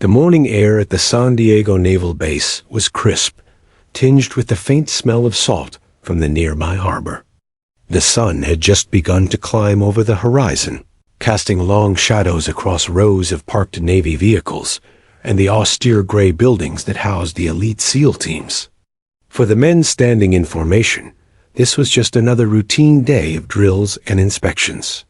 The morning air at the San Diego Naval Base was crisp, tinged with the faint smell of salt from the nearby harbor. The sun had just begun to climb over the horizon, casting long shadows across rows of parked Navy vehicles and the austere gray buildings that housed the elite SEAL teams. For the men standing in formation, this was just another routine day of drills and inspections.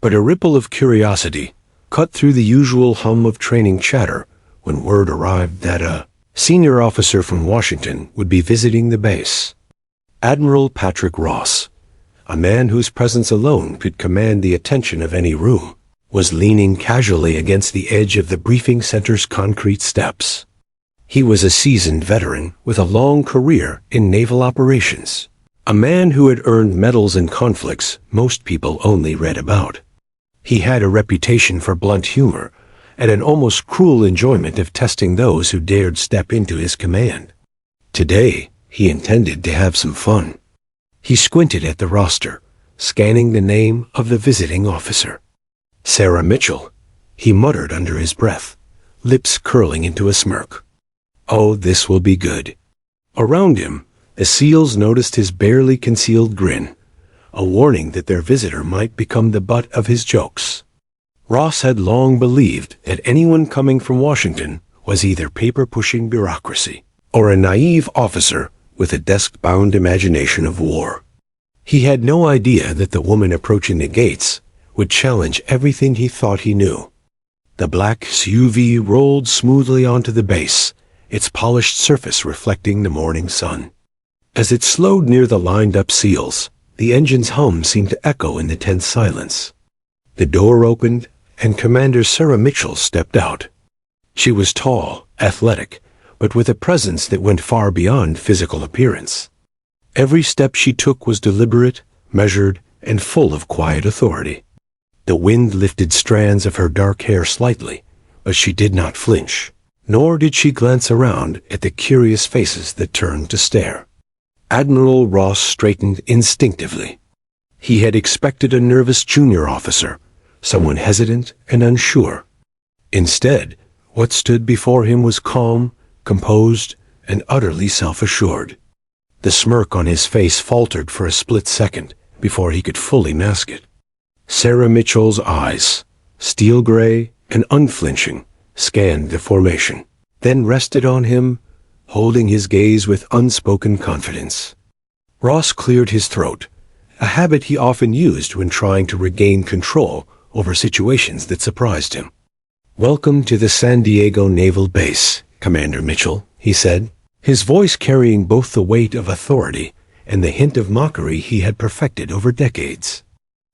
But a ripple of curiosity cut through the usual hum of training chatter when word arrived that a senior officer from Washington would be visiting the base. Admiral Patrick Ross, a man whose presence alone could command the attention of any room, was leaning casually against the edge of the briefing center's concrete steps. He was a seasoned veteran with a long career in naval operations, a man who had earned medals in conflicts most people only read about. He had a reputation for blunt humor and an almost cruel enjoyment of testing those who dared step into his command. Today, he intended to have some fun. He squinted at the roster, scanning the name of the visiting officer. Sarah Mitchell, he muttered under his breath, lips curling into a smirk. Oh, this will be good. Around him, the SEALs noticed his barely concealed grin, a warning that their visitor might become the butt of his jokes. Ross had long believed that anyone coming from Washington was either paper-pushing bureaucracy or a naive officer with a desk-bound imagination of war. He had no idea that the woman approaching the gates would challenge everything he thought he knew. The black SUV rolled smoothly onto the base, its polished surface reflecting the morning sun. As it slowed near the lined-up SEALs, the engine's hum seemed to echo in the tense silence. The door opened, and Commander Sarah Mitchell stepped out. She was tall, athletic, but with a presence that went far beyond physical appearance. Every step she took was deliberate, measured, and full of quiet authority. The wind lifted strands of her dark hair slightly, but she did not flinch, nor did she glance around at the curious faces that turned to stare. Admiral Ross straightened instinctively. He had expected a nervous junior officer, someone hesitant and unsure. Instead, what stood before him was calm, composed, and utterly self-assured. The smirk on his face faltered for a split second before he could fully mask it. Sarah Mitchell's eyes, steel gray and unflinching, scanned the formation, then rested on him, holding his gaze with unspoken confidence. Ross cleared his throat, a habit he often used when trying to regain control over situations that surprised him. "Welcome to the San Diego Naval Base, Commander Mitchell," he said, his voice carrying both the weight of authority and the hint of mockery he had perfected over decades.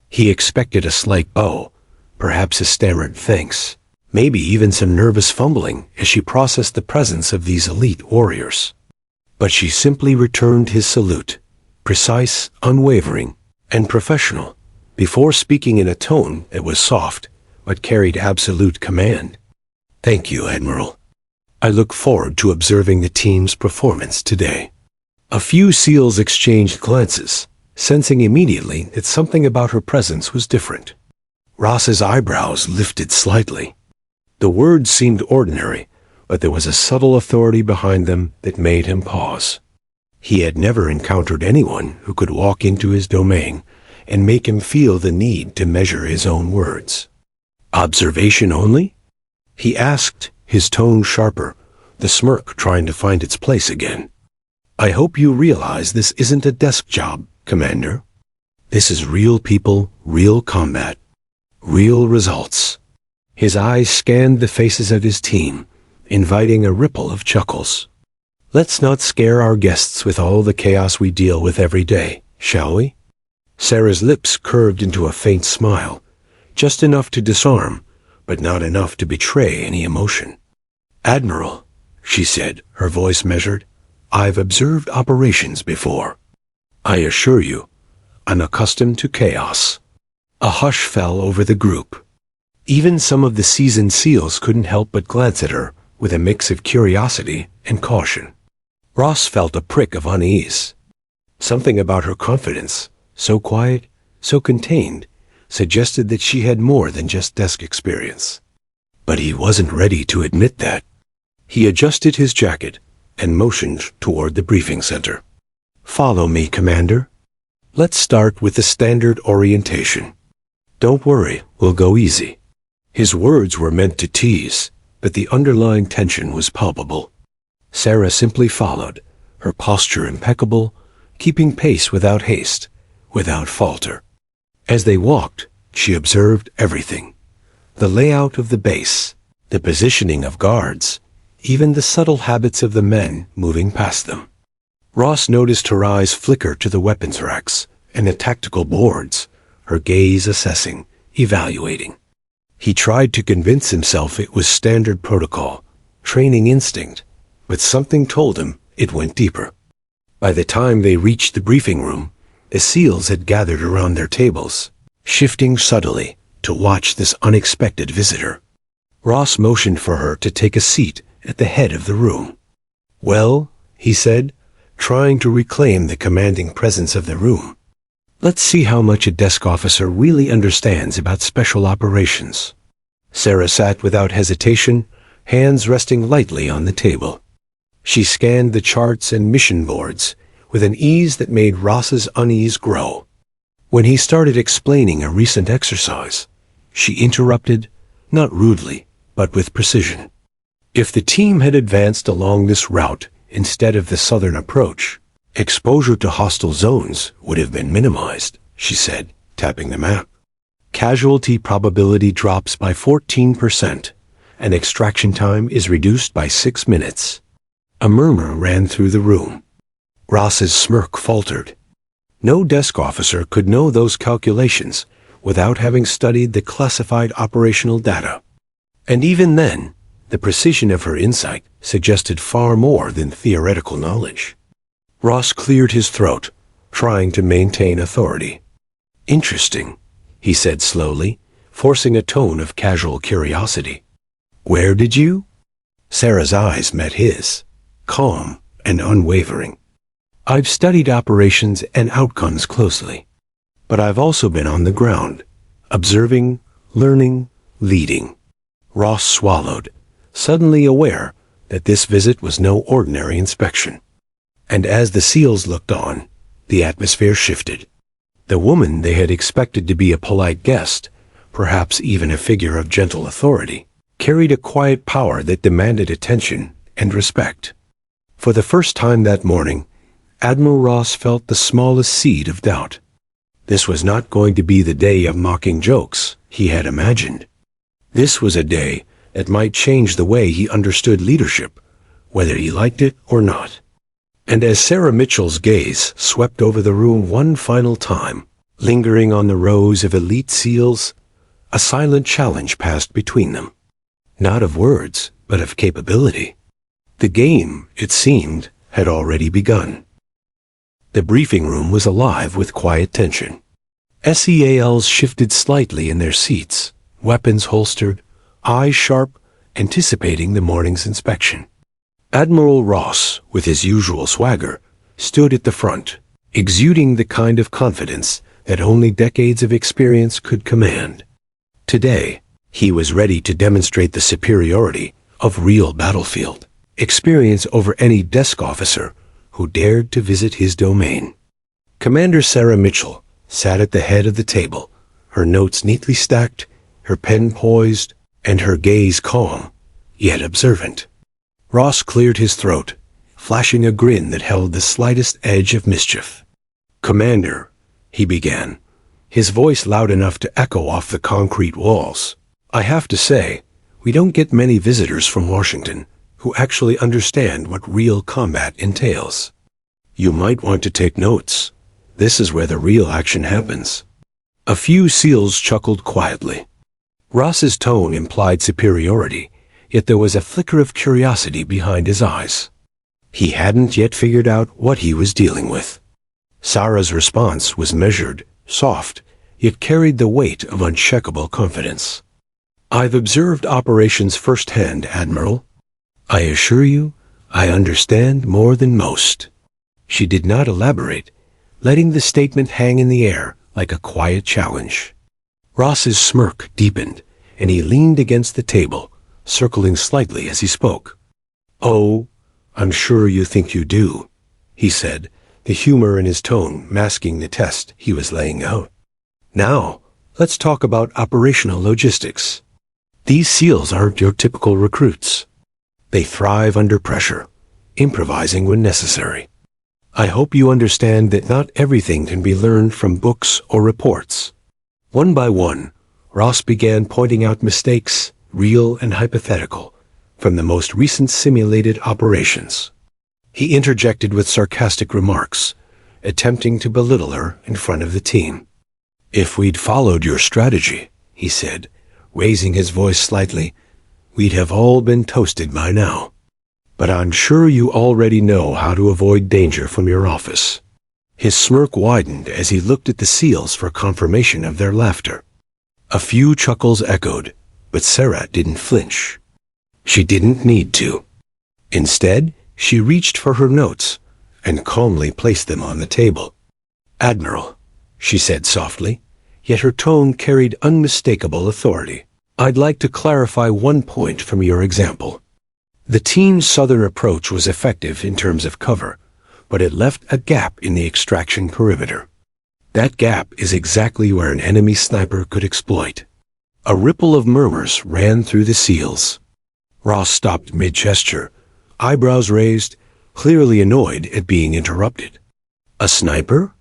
He expected a slight bow, perhaps a stammered thanks, maybe even some nervous fumbling as she processed the presence of these elite warriors. But she simply returned his salute, precise, unwavering, and professional, before speaking in a tone that was soft but carried absolute command. "Thank you, Admiral. I look forward to observing the team's performance today." A few SEALs exchanged glances, sensing immediately that something about her presence was different. Ross's eyebrows lifted slightly. The words seemed ordinary, but there was a subtle authority behind them that made him pause. He had never encountered anyone who could walk into his domain and make him feel the need to measure his own words. "Observation only?" he asked, his tone sharper, the smirk trying to find its place again. "I hope you realize this isn't a desk job, Commander. This is real people, real combat, real results." His eyes scanned the faces of his team, inviting a ripple of chuckles. "Let's not scare our guests with all the chaos we deal with every day, shall we?" Sarah's lips curved into a faint smile, just enough to disarm, but not enough to betray any emotion. "Admiral," she said, her voice measured, "I've observed operations before. I assure you, I'm accustomed to chaos." A hush fell over the group. Even some of the seasoned SEALs couldn't help but glance at her with a mix of curiosity and caution. Ross felt a prick of unease. Something about her confidence, so quiet, so contained, suggested that she had more than just desk experience. but he wasn't ready to admit that. He adjusted his jacket and motioned toward the briefing center. "Follow me, Commander. Let's start with the standard orientation. Don't worry, we'll go easy." His words were meant to tease, but the underlying tension was palpable. Sarah simply followed, her posture impeccable, keeping pace without haste, without falter. As they walked, she observed everything. The layout of the base, the positioning of guards, even the subtle habits of the men moving past them. Ross noticed her eyes flicker to the weapons racks and the tactical boards, her gaze assessing, evaluating. He tried to convince himself it was standard protocol, training instinct, but something told him it went deeper. By the time they reached the briefing room, the SEALs had gathered around their tables, shifting subtly to watch this unexpected visitor. Ross motioned for her to take a seat at the head of the room. "Well," he said, trying to reclaim the commanding presence of the room, "let's see how much a desk officer really understands about special operations." Sarah sat without hesitation, hands resting lightly on the table. She scanned the charts and mission boards with an ease that made Ross's unease grow. When he started explaining a recent exercise, she interrupted, not rudely, but with precision. If the team had advanced along this route instead of the southern approach, exposure to hostile zones would have been minimized, she said, tapping the map. Casualty probability drops by 14%, and extraction time is reduced by 6 minutes. A murmur ran through the room. Ross's smirk faltered. No desk officer could know those calculations without having studied the classified operational data. And even then, the precision of her insight suggested far more than theoretical knowledge. Ross cleared his throat, trying to maintain authority. "Interesting," he said slowly, forcing a tone of casual curiosity. "Where did you?" Sarah's eyes met his, calm and unwavering. "I've studied operations and outcomes closely, but I've also been on the ground, observing, learning, leading." Ross swallowed, suddenly aware that this visit was no ordinary inspection. And as the SEALs looked on, the atmosphere shifted. The woman they had expected to be a polite guest, perhaps even a figure of gentle authority, carried a quiet power that demanded attention and respect. For the first time that morning, Admiral Ross felt the smallest seed of doubt. This was not going to be the day of mocking jokes he had imagined. This was a day that might change the way he understood leadership, whether he liked it or not. And as Sarah Mitchell's gaze swept over the room one final time, lingering on the rows of elite SEALs, a silent challenge passed between them. Not of words, but of capability. The game, it seemed, had already begun. The briefing room was alive with quiet tension. SEALs shifted slightly in their seats, weapons holstered, eyes sharp, anticipating the morning's inspection. Admiral Ross, with his usual swagger, stood at the front, exuding the kind of confidence that only decades of experience could command. Today, he was ready to demonstrate the superiority of real battlefield experience over any desk officer who dared to visit his domain. Commander Sarah Mitchell sat at the head of the table, her notes neatly stacked, her pen poised, and her gaze calm, yet observant. Ross cleared his throat, flashing a grin that held the slightest edge of mischief. "Commander," he began, his voice loud enough to echo off the concrete walls, "I have to say, we don't get many visitors from Washington who actually understand what real combat entails. You might want to take notes. This is where the real action happens." A few SEALs chuckled quietly. Ross's tone implied superiority, yet there was a flicker of curiosity behind his eyes. He hadn't yet figured out what he was dealing with. Sarah's response was measured, soft, yet carried the weight of unshakable confidence. "I've observed operations firsthand, Admiral. I assure you, I understand more than most." She did not elaborate, letting the statement hang in the air like a quiet challenge. Ross's smirk deepened, and he leaned against the table, circling slightly as he spoke. "Oh, I'm sure you think you do," he said, the humor in his tone masking the test he was laying out. "Now, let's talk about operational logistics. These SEALs aren't your typical recruits. They thrive under pressure, improvising when necessary. I hope you understand that not everything can be learned from books or reports." One by one, Ross began pointing out mistakes, real and hypothetical, from the most recent simulated operations. He interjected with sarcastic remarks, attempting to belittle her in front of the team. "If we'd followed your strategy," he said, raising his voice slightly, "we'd have all been toasted by now. But I'm sure you already know how to avoid danger from your office." His smirk widened as he looked at the SEALs for confirmation of their laughter. A few chuckles echoed, but Sarah didn't flinch. She didn't need to. Instead, she reached for her notes and calmly placed them on the table. "Admiral," she said softly, yet her tone carried unmistakable authority, "I'd like to clarify one point from your example. The team's southern approach was effective in terms of cover, but it left a gap in the extraction perimeter. That gap is exactly where an enemy sniper could exploit." A ripple of murmurs ran through the SEALs. Ross stopped mid-gesture, eyebrows raised, clearly annoyed at being interrupted. "A sniper?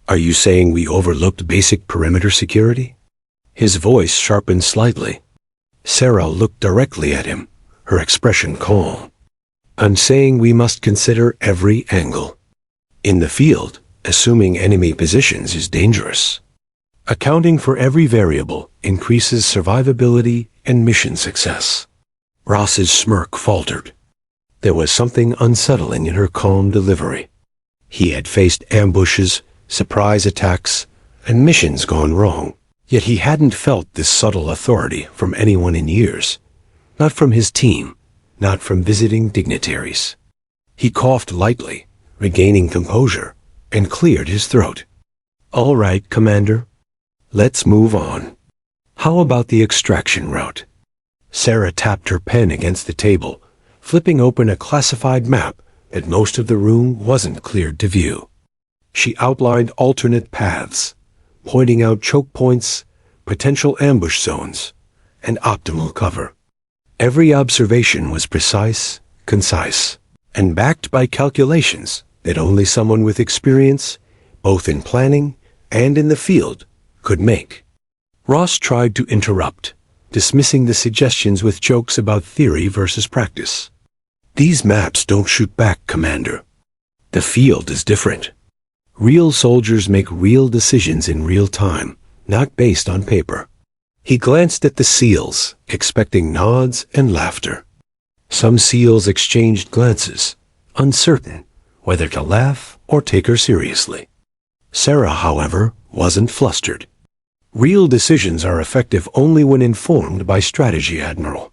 Are you saying we overlooked basic perimeter security?" His voice sharpened slightly. Sarah looked directly at him, her expression calm. "I'm saying we must consider every angle. In the field, assuming enemy positions is dangerous. Accounting for every variable increases survivability and mission success." Ross's smirk faltered. There was something unsettling in her calm delivery. He had faced ambushes, surprise attacks, and missions gone wrong, yet he hadn't felt this subtle authority from anyone in years. Not from his team, not from visiting dignitaries. He coughed lightly, regaining composure, and cleared his throat. "All right, Commander. Let's move on. How about the extraction route?" Sarah tapped her pen against the table, flipping open a classified map that most of the room wasn't cleared to view. She outlined alternate paths, pointing out choke points, potential ambush zones, and optimal cover. Every observation was precise, concise, and backed by calculations that only someone with experience, both in planning and in the field, could make. Ross tried to interrupt, dismissing the suggestions with jokes about theory versus practice. "These maps don't shoot back, Commander. The field is different. Real soldiers make real decisions in real time, not based on paper." He glanced at the SEALs, expecting nods and laughter. Some SEALs exchanged glances, uncertain whether to laugh or take her seriously. Sarah, however, wasn't flustered. "Real decisions are effective only when informed by strategy, Admiral.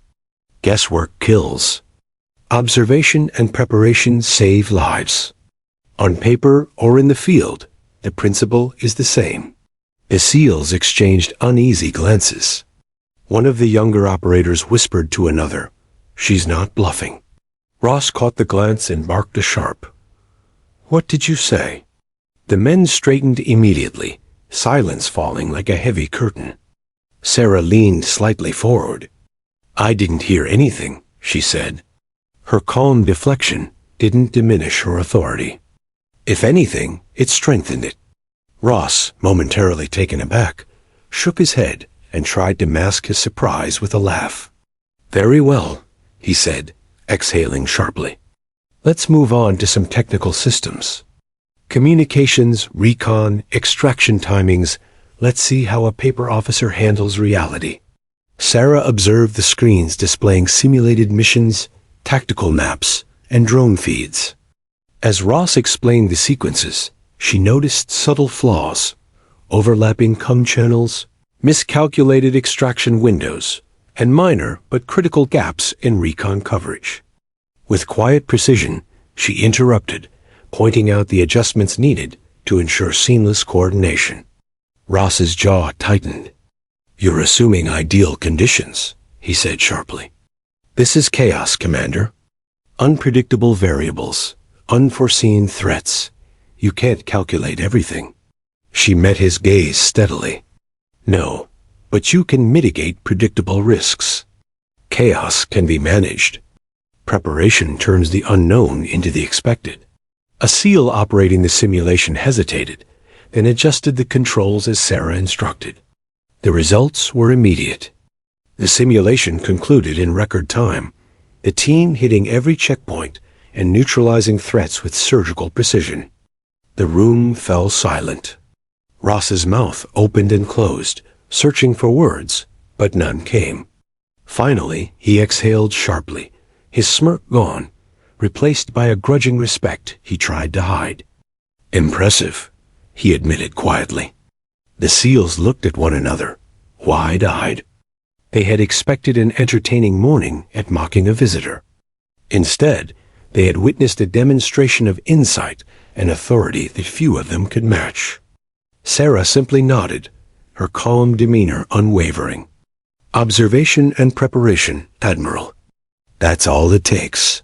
Guesswork kills. Observation and preparation save lives. On paper or in the field, the principle is the same." The SEALs exchanged uneasy glances. One of the younger operators whispered to another, "She's not bluffing." Ross caught the glance and barked a sharp, "What did you say?" The men straightened immediately, silence falling like a heavy curtain. Sarah leaned slightly forward. "I didn't hear anything," she said. Her calm deflection didn't diminish her authority. If anything, it strengthened it. Ross, momentarily taken aback, shook his head and tried to mask his surprise with a laugh. "Very well," he said, exhaling sharply. "Let's move on to some technical systems. Communications, recon, extraction timings. Let's see how a paper officer handles reality." Sarah observed the screens displaying simulated missions, tactical maps, and drone feeds. As Ross explained the sequences, she noticed subtle flaws, overlapping comm channels, miscalculated extraction windows, and minor but critical gaps in recon coverage. With quiet precision, she interrupted, pointing out the adjustments needed to ensure seamless coordination. Ross's jaw tightened. "You're assuming ideal conditions," he said sharply. This is chaos, Commander. Unpredictable variables, unforeseen threats. You can't calculate everything. She met his gaze steadily. No, but you can mitigate predictable risks. Chaos can be managed. Preparation turns the unknown into the expected. A SEAL operating the simulation hesitated, then adjusted the controls as Sarah instructed. The results were immediate. The simulation concluded in record time, the team hitting every checkpoint and neutralizing threats with surgical precision. The room fell silent. Ross's mouth opened and closed, searching for words, but none came. Finally, he exhaled sharply, his smirk gone, replaced by a grudging respect he tried to hide. Impressive, he admitted quietly. The SEALs looked at one another, wide-eyed. They had expected an entertaining morning at mocking a visitor. Instead, they had witnessed a demonstration of insight and authority that few of them could match. Sarah simply nodded, her calm demeanor unwavering. Observation and preparation, Admiral. That's all it takes.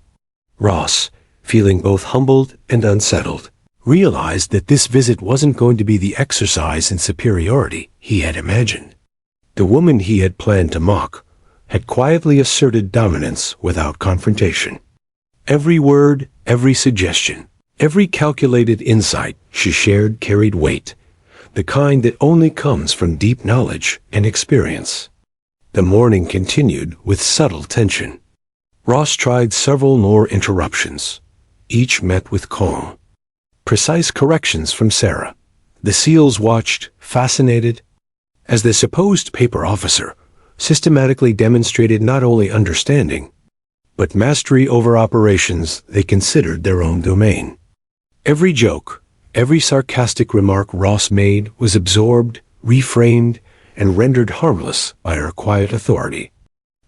Ross, feeling both humbled and unsettled, realized that this visit wasn't going to be the exercise in superiority he had imagined. The woman he had planned to mock had quietly asserted dominance without confrontation. Every word, every suggestion, every calculated insight she shared carried weight, the kind that only comes from deep knowledge and experience. The morning continued with subtle tension. Ross tried several more interruptions, each met with calm. Precise corrections from Sarah. The SEALs watched, fascinated, as the supposed paper officer systematically demonstrated not only understanding, but mastery over operations they considered their own domain. Every joke, every sarcastic remark Ross made was absorbed, reframed, and rendered harmless by her quiet authority.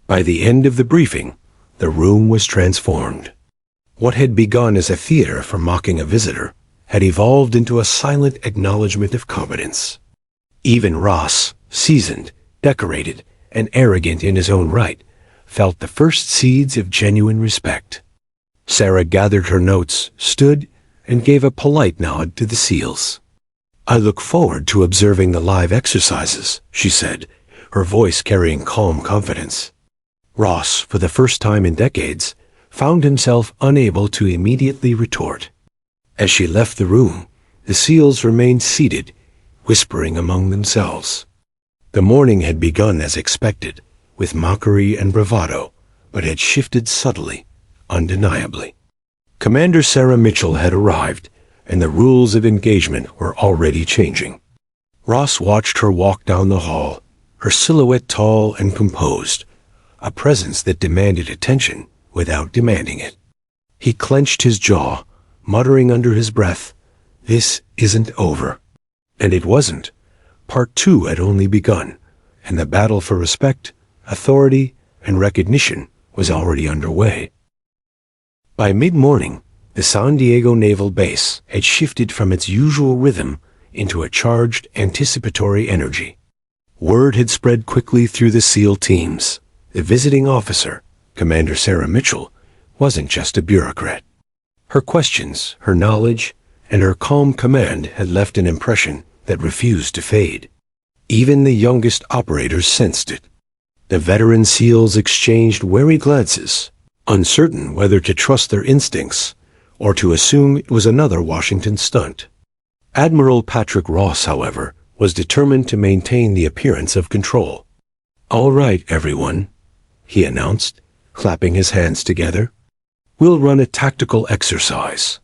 By the end of the briefing, the room was transformed. What had begun as a theater for mocking a visitor had evolved into a silent acknowledgement of competence. Even Ross, seasoned, decorated, and arrogant in his own right, felt the first seeds of genuine respect. Sarah gathered her notes, stood, and gave a polite nod to the SEALs. I look forward to observing the live exercises, she said, her voice carrying calm confidence. Ross, for the first time in decades, found himself unable to immediately retort. As she left the room, the SEALs remained seated, whispering among themselves. The morning had begun as expected, with mockery and bravado, but had shifted subtly, undeniably. Commander Sarah Mitchell had arrived, and the rules of engagement were already changing. Ross watched her walk down the hall, her silhouette tall and composed, a presence that demanded attention without demanding it. He clenched his jaw, muttering under his breath, "This isn't over." And it wasn't. Part 2 had only begun, and the battle for respect, authority, and recognition was already underway. By mid-morning, the San Diego Naval Base had shifted from its usual rhythm into a charged, anticipatory energy. Word had spread quickly through the SEAL teams. The visiting officer, Commander Sarah Mitchell, wasn't just a bureaucrat. Her questions, her knowledge, and her calm command had left an impression that refused to fade. Even the youngest operators sensed it. The veteran SEALs exchanged wary glances, uncertain whether to trust their instincts or to assume it was another Washington stunt. Admiral Patrick Ross, however, was determined to maintain the appearance of control. "All right, everyone," he announced, clapping his hands together. "We'll run a tactical exercise.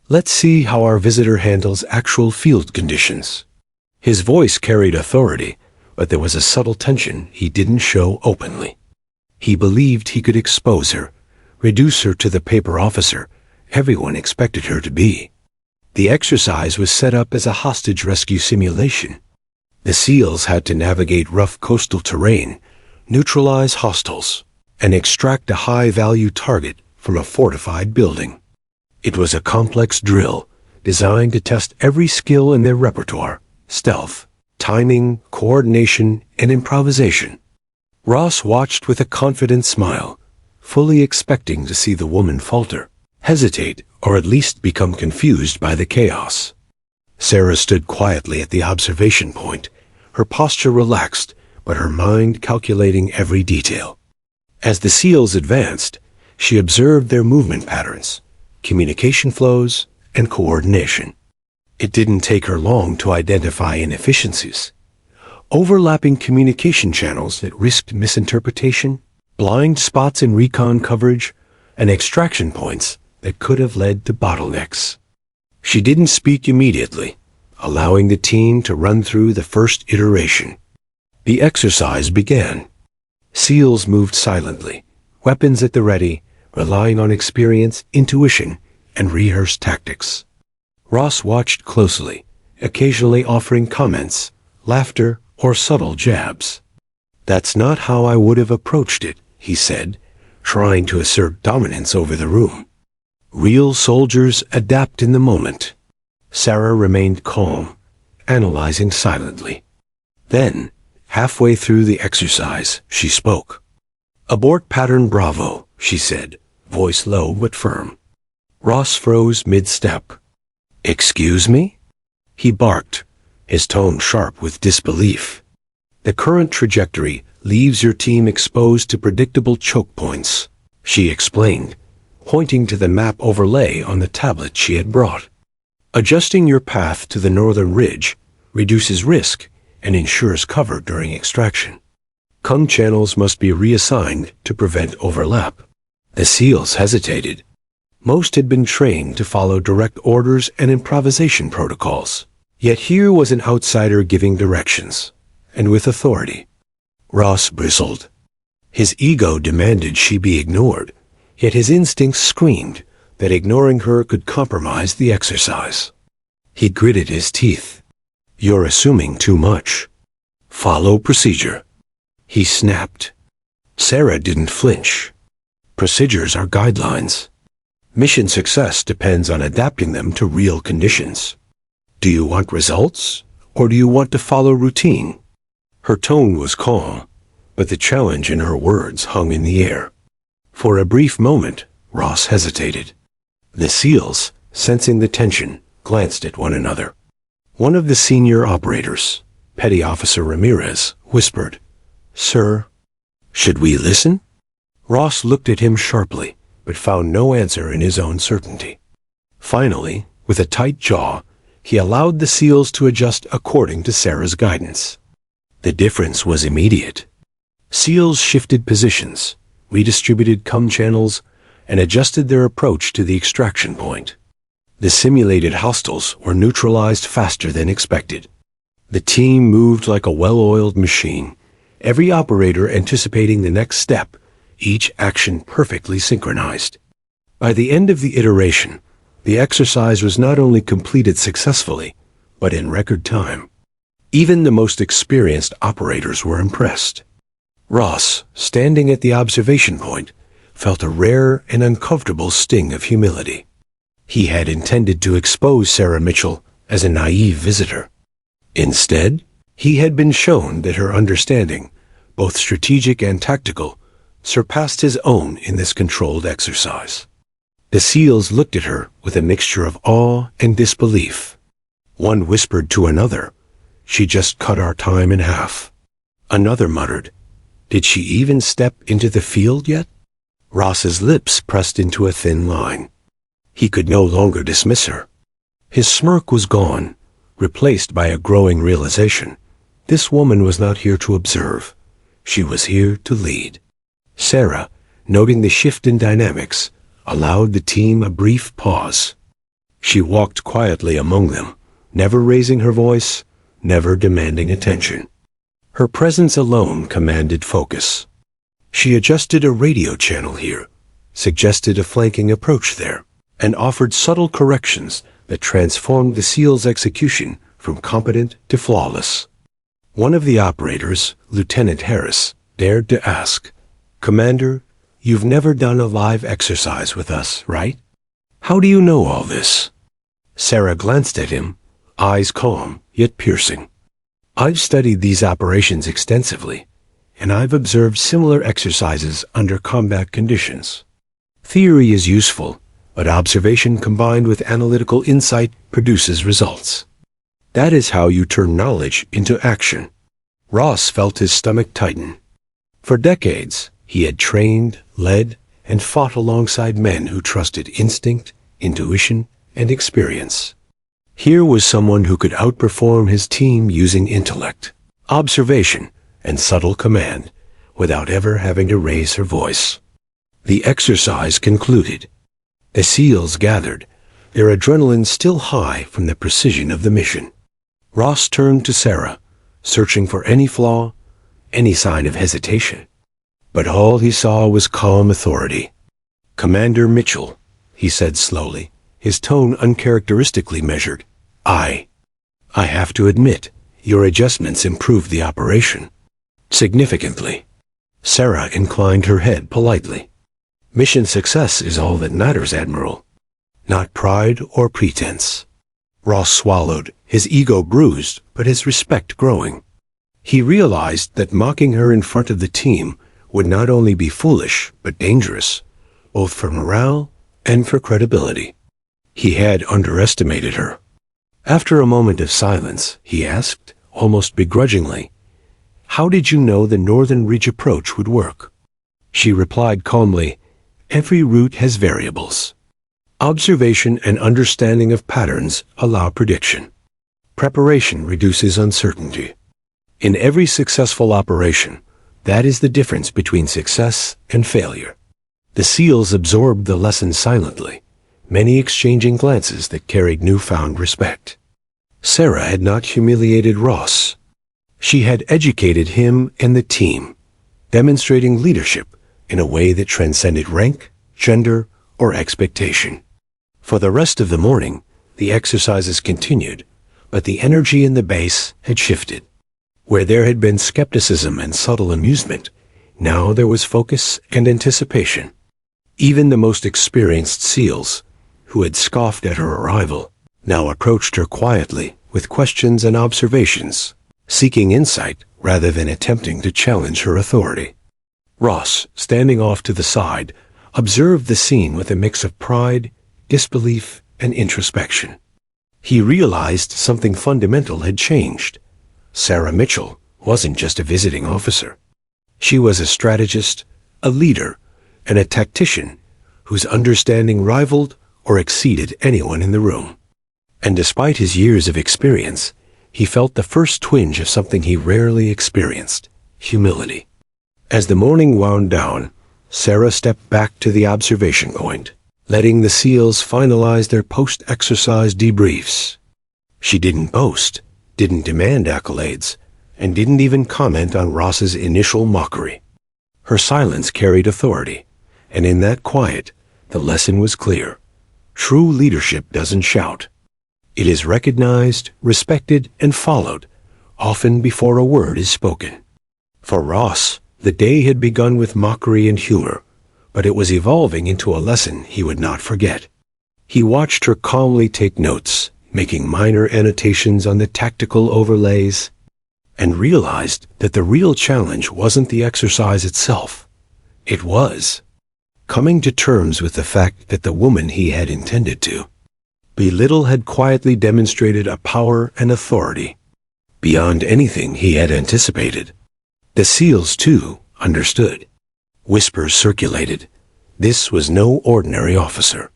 Let's see how our visitor handles actual field conditions." His voice carried authority, but there was a subtle tension he didn't show openly. He believed he could expose her, reduce her to the paper officer everyone expected her to be. The exercise was set up as a hostage rescue simulation. The SEALs had to navigate rough coastal terrain, neutralize hostiles, and extract a high-value target from a fortified building. It was a complex drill designed to test every skill in their repertoire: stealth, timing, coordination, and improvisation. Ross watched with a confident smile, fully expecting to see the woman falter, hesitate, or at least become confused by the chaos. Sarah stood quietly at the observation point, her posture relaxed, but her mind calculating every detail. As the SEALs advanced, she observed their movement patterns, communication flows, and coordination. It didn't take her long to identify inefficiencies. Overlapping communication channels that risked misinterpretation, blind spots in recon coverage, and extraction points that could have led to bottlenecks. She didn't speak immediately, allowing the team to run through the first iteration. The exercise began. SEALs moved silently, weapons at the ready, relying on experience, intuition, and rehearsed tactics. Ross watched closely, occasionally offering comments, laughter, or subtle jabs. "That's not how I would have approached it," he said, trying to assert dominance over the room. Real soldiers adapt in the moment. Sarah remained calm, analyzing silently. Then, halfway through the exercise, she spoke. "Abort pattern Bravo," she said, voice low but firm. Ross froze mid-step. "Excuse me?" He barked, his tone sharp with disbelief. "The current trajectory leaves your team exposed to predictable choke points," she explained, pointing to the map overlay on the tablet she had brought. "Adjusting your path to the northern ridge reduces risk and ensures cover during extraction. Comm channels must be reassigned to prevent overlap." The SEALs hesitated. Most had been trained to follow direct orders and improvisation protocols. Yet here was an outsider giving directions, and with authority. Ross bristled. His ego demanded she be ignored, yet his instincts screamed that ignoring her could compromise the exercise. He gritted his teeth. "You're assuming too much. Follow procedure," he snapped. Sarah didn't flinch. Procedures are guidelines. Mission success depends on adapting them to real conditions. Do you want results, or do you want to follow routine? Her tone was calm, but the challenge in her words hung in the air. For a brief moment, Ross hesitated. The SEALs, sensing the tension, glanced at one another. One of the senior operators, Petty Officer Ramirez, whispered, "Sir, should we listen?" Ross looked at him sharply, but found no answer in his own certainty. Finally, with a tight jaw, he allowed the SEALs to adjust according to Sarah's guidance. The difference was immediate. SEALs shifted positions, redistributed comm channels, and adjusted their approach to the extraction point. The simulated hostiles were neutralized faster than expected. The team moved like a well-oiled machine, every operator anticipating the next step, each action perfectly synchronized. By the end of the iteration, the exercise was not only completed successfully, but in record time. Even the most experienced operators were impressed. Ross, standing at the observation point, felt a rare and uncomfortable sting of humility. He had intended to expose Sarah Mitchell as a naive visitor. Instead, he had been shown that her understanding, both strategic and tactical, surpassed his own in this controlled exercise. The SEALs looked at her with a mixture of awe and disbelief. One whispered to another, "She just cut our time in half." Another muttered, "Did she even step into the field yet?" Ross's lips pressed into a thin line. He could no longer dismiss her. His smirk was gone, replaced by a growing realization. This woman was not here to observe. She was here to lead. Sarah, noting the shift in dynamics, allowed the team a brief pause. She walked quietly among them, never raising her voice, never demanding attention. Her presence alone commanded focus. She adjusted a radio channel here, suggested a flanking approach there, and offered subtle corrections that transformed the SEAL's execution from competent to flawless. One of the operators, Lieutenant Harris, dared to ask, "Commander, you've never done a live exercise with us, right? How do you know all this?" Sarah glanced at him, eyes calm yet piercing. "I've studied these operations extensively, and I've observed similar exercises under combat conditions. Theory is useful, but observation combined with analytical insight produces results. That is how you turn knowledge into action. Ross felt his stomach tighten. For decades, he had trained, led, and fought alongside men who trusted instinct, intuition, and experience. Here was someone who could outperform his team using intellect, observation, and subtle command, without ever having to raise her voice. The exercise concluded. The SEALs gathered, their adrenaline still high from the precision of the mission. Ross turned to Sarah, searching for any flaw, any sign of hesitation. But all he saw was calm authority. "Commander Mitchell," he said slowly, his tone uncharacteristically measured, I have to admit, your adjustments improved the operation. Significantly." Sarah inclined her head politely. "Mission success is all that matters, Admiral. Not pride or pretense." Ross swallowed, his ego bruised, but his respect growing. He realized that mocking her in front of the team would not only be foolish, but dangerous, both for morale and for credibility. He had underestimated her. After a moment of silence, he asked, almost begrudgingly, "How did you know the Northern Ridge approach would work?" She replied calmly, "Every route has variables. Observation and understanding of patterns allow prediction. Preparation reduces uncertainty. In every successful operation, that is the difference between success and failure." The SEALs absorbed the lesson silently, many exchanging glances that carried newfound respect. Sarah had not humiliated Ross. She had educated him and the team, demonstrating leadership in a way that transcended rank, gender, or expectation. For the rest of the morning, the exercises continued, but the energy in the base had shifted. Where there had been skepticism and subtle amusement, now there was focus and anticipation. Even the most experienced SEALs, who had scoffed at her arrival, now approached her quietly with questions and observations, seeking insight rather than attempting to challenge her authority. Ross, standing off to the side, observed the scene with a mix of pride, disbelief, and introspection. He realized something fundamental had changed. Sarah Mitchell wasn't just a visiting officer. She was a strategist, a leader, and a tactician whose understanding rivaled or exceeded anyone in the room. And despite his years of experience, he felt the first twinge of something he rarely experienced: humility. As the morning wound down, Sarah stepped back to the observation point, letting the SEALs finalize their post-exercise debriefs. She didn't boast, didn't demand accolades, and didn't even comment on Ross's initial mockery. Her silence carried authority, and in that quiet, the lesson was clear. True leadership doesn't shout. It is recognized, respected, and followed, often before a word is spoken. For Ross, the day had begun with mockery and humor, but it was evolving into a lesson he would not forget. He watched her calmly take notes, making minor annotations on the tactical overlays, and realized that the real challenge wasn't the exercise itself. It was coming to terms with the fact that the woman he had intended to belittle had quietly demonstrated a power and authority beyond anything he had anticipated. The SEALs, too, understood. Whispers circulated. This was no ordinary officer.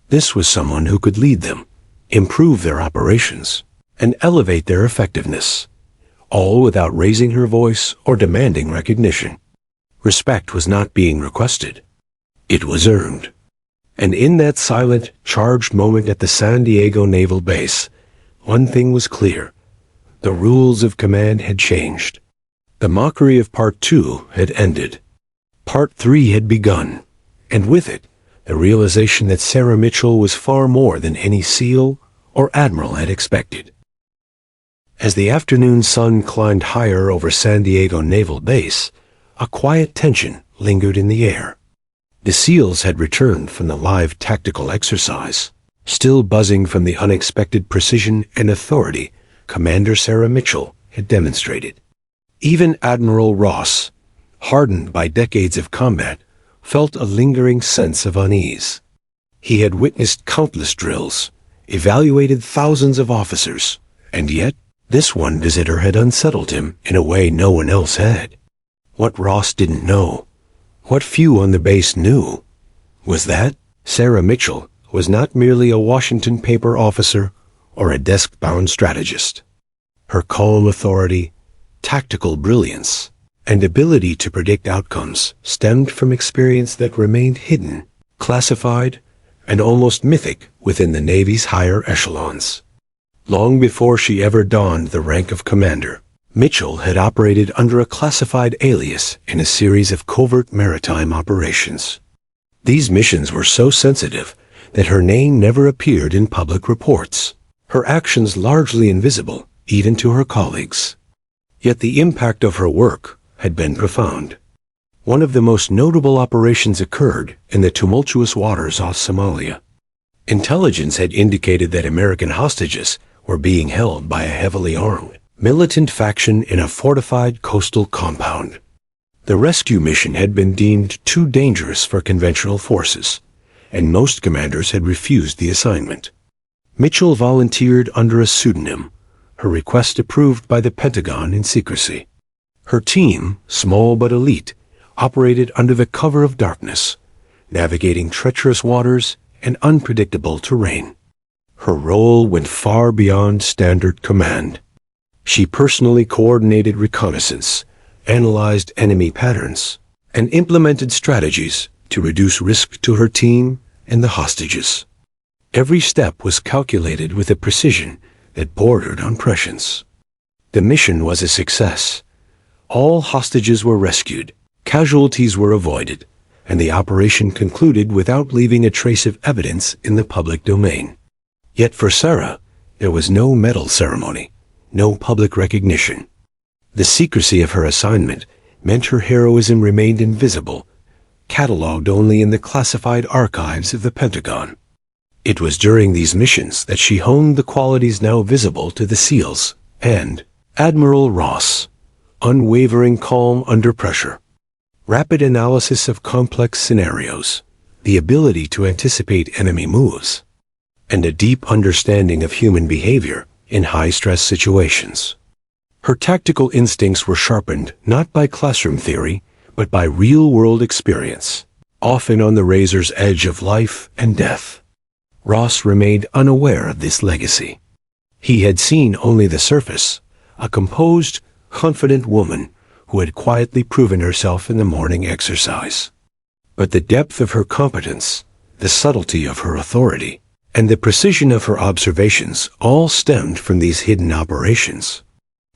This was someone who could lead them, improve their operations, and elevate their effectiveness, all without raising her voice or demanding recognition. Respect was not being requested. It was earned. And in that silent, charged moment at the San Diego Naval Base, one thing was clear. The rules of command had changed. The mockery of Part 2 had ended. Part 3 had begun, and with it, the realization that Sarah Mitchell was far more than any SEAL or Admiral had expected. As the afternoon sun climbed higher over San Diego Naval Base, a quiet tension lingered in the air. The SEALs had returned from the live tactical exercise, still buzzing from the unexpected precision and authority Commander Sarah Mitchell had demonstrated. Even Admiral Ross, hardened by decades of combat, felt a lingering sense of unease. He had witnessed countless drills, evaluated thousands of officers, and yet this one visitor had unsettled him in a way no one else had. What Ross didn't know, what few on the base knew, was that Sarah Mitchell was not merely a Washington paper officer or a desk-bound strategist. Her calm authority, tactical brilliance, and ability to predict outcomes stemmed from experience that remained hidden, classified, and almost mythic within the Navy's higher echelons. Long before she ever donned the rank of commander, Mitchell had operated under a classified alias in a series of covert maritime operations. These missions were so sensitive that her name never appeared in public reports, her actions largely invisible even to her colleagues. Yet the impact of her work had been profound. One of the most notable operations occurred in the tumultuous waters off Somalia. Intelligence had indicated that American hostages were being held by a heavily armed, militant faction in a fortified coastal compound. The rescue mission had been deemed too dangerous for conventional forces, and most commanders had refused the assignment. Mitchell volunteered under a pseudonym, her request approved by the Pentagon in secrecy. Her team, small but elite, operated under the cover of darkness, navigating treacherous waters and unpredictable terrain. Her role went far beyond standard command. She personally coordinated reconnaissance, analyzed enemy patterns, and implemented strategies to reduce risk to her team and the hostages. Every step was calculated with a precision that bordered on prescience. The mission was a success. All hostages were rescued, casualties were avoided, and the operation concluded without leaving a trace of evidence in the public domain. Yet for Sarah, there was no medal ceremony, no public recognition. The secrecy of her assignment meant her heroism remained invisible, catalogued only in the classified archives of the Pentagon. It was during these missions that she honed the qualities now visible to the SEALs and Admiral Ross: unwavering calm under pressure, rapid analysis of complex scenarios, the ability to anticipate enemy moves, and a deep understanding of human behavior in high-stress situations. Her tactical instincts were sharpened not by classroom theory, but by real-world experience, often on the razor's edge of life and death. Ross remained unaware of this legacy. He had seen only the surface, a composed, confident woman who had quietly proven herself in the morning exercise. But the depth of her competence, the subtlety of her authority, and the precision of her observations all stemmed from these hidden operations.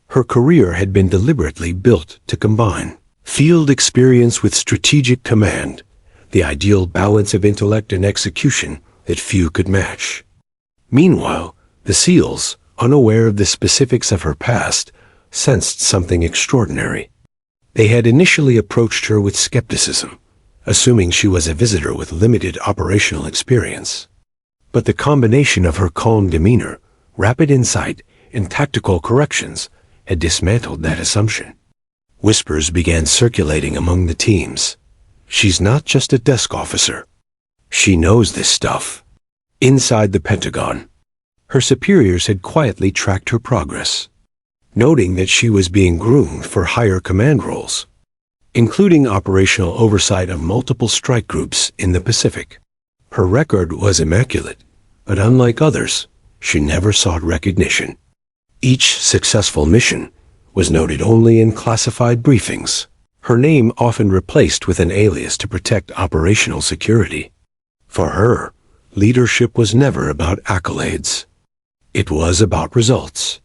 Her career had been deliberately built to combine field experience with strategic command, the ideal balance of intellect and execution that few could match. Meanwhile, the SEALs, unaware of the specifics of her past, sensed something extraordinary. They had initially approached her with skepticism, assuming she was a visitor with limited operational experience. But the combination of her calm demeanor, rapid insight, and tactical corrections had dismantled that assumption. Whispers began circulating among the teams. She's not just a desk officer. She knows this stuff. Inside the Pentagon, her superiors had quietly tracked her progress, noting that she was being groomed for higher command roles, including operational oversight of multiple strike groups in the Pacific. Her record was immaculate, but unlike others, she never sought recognition. Each successful mission was noted only in classified briefings, her name often replaced with an alias to protect operational security. For her, leadership was never about accolades. It was about results.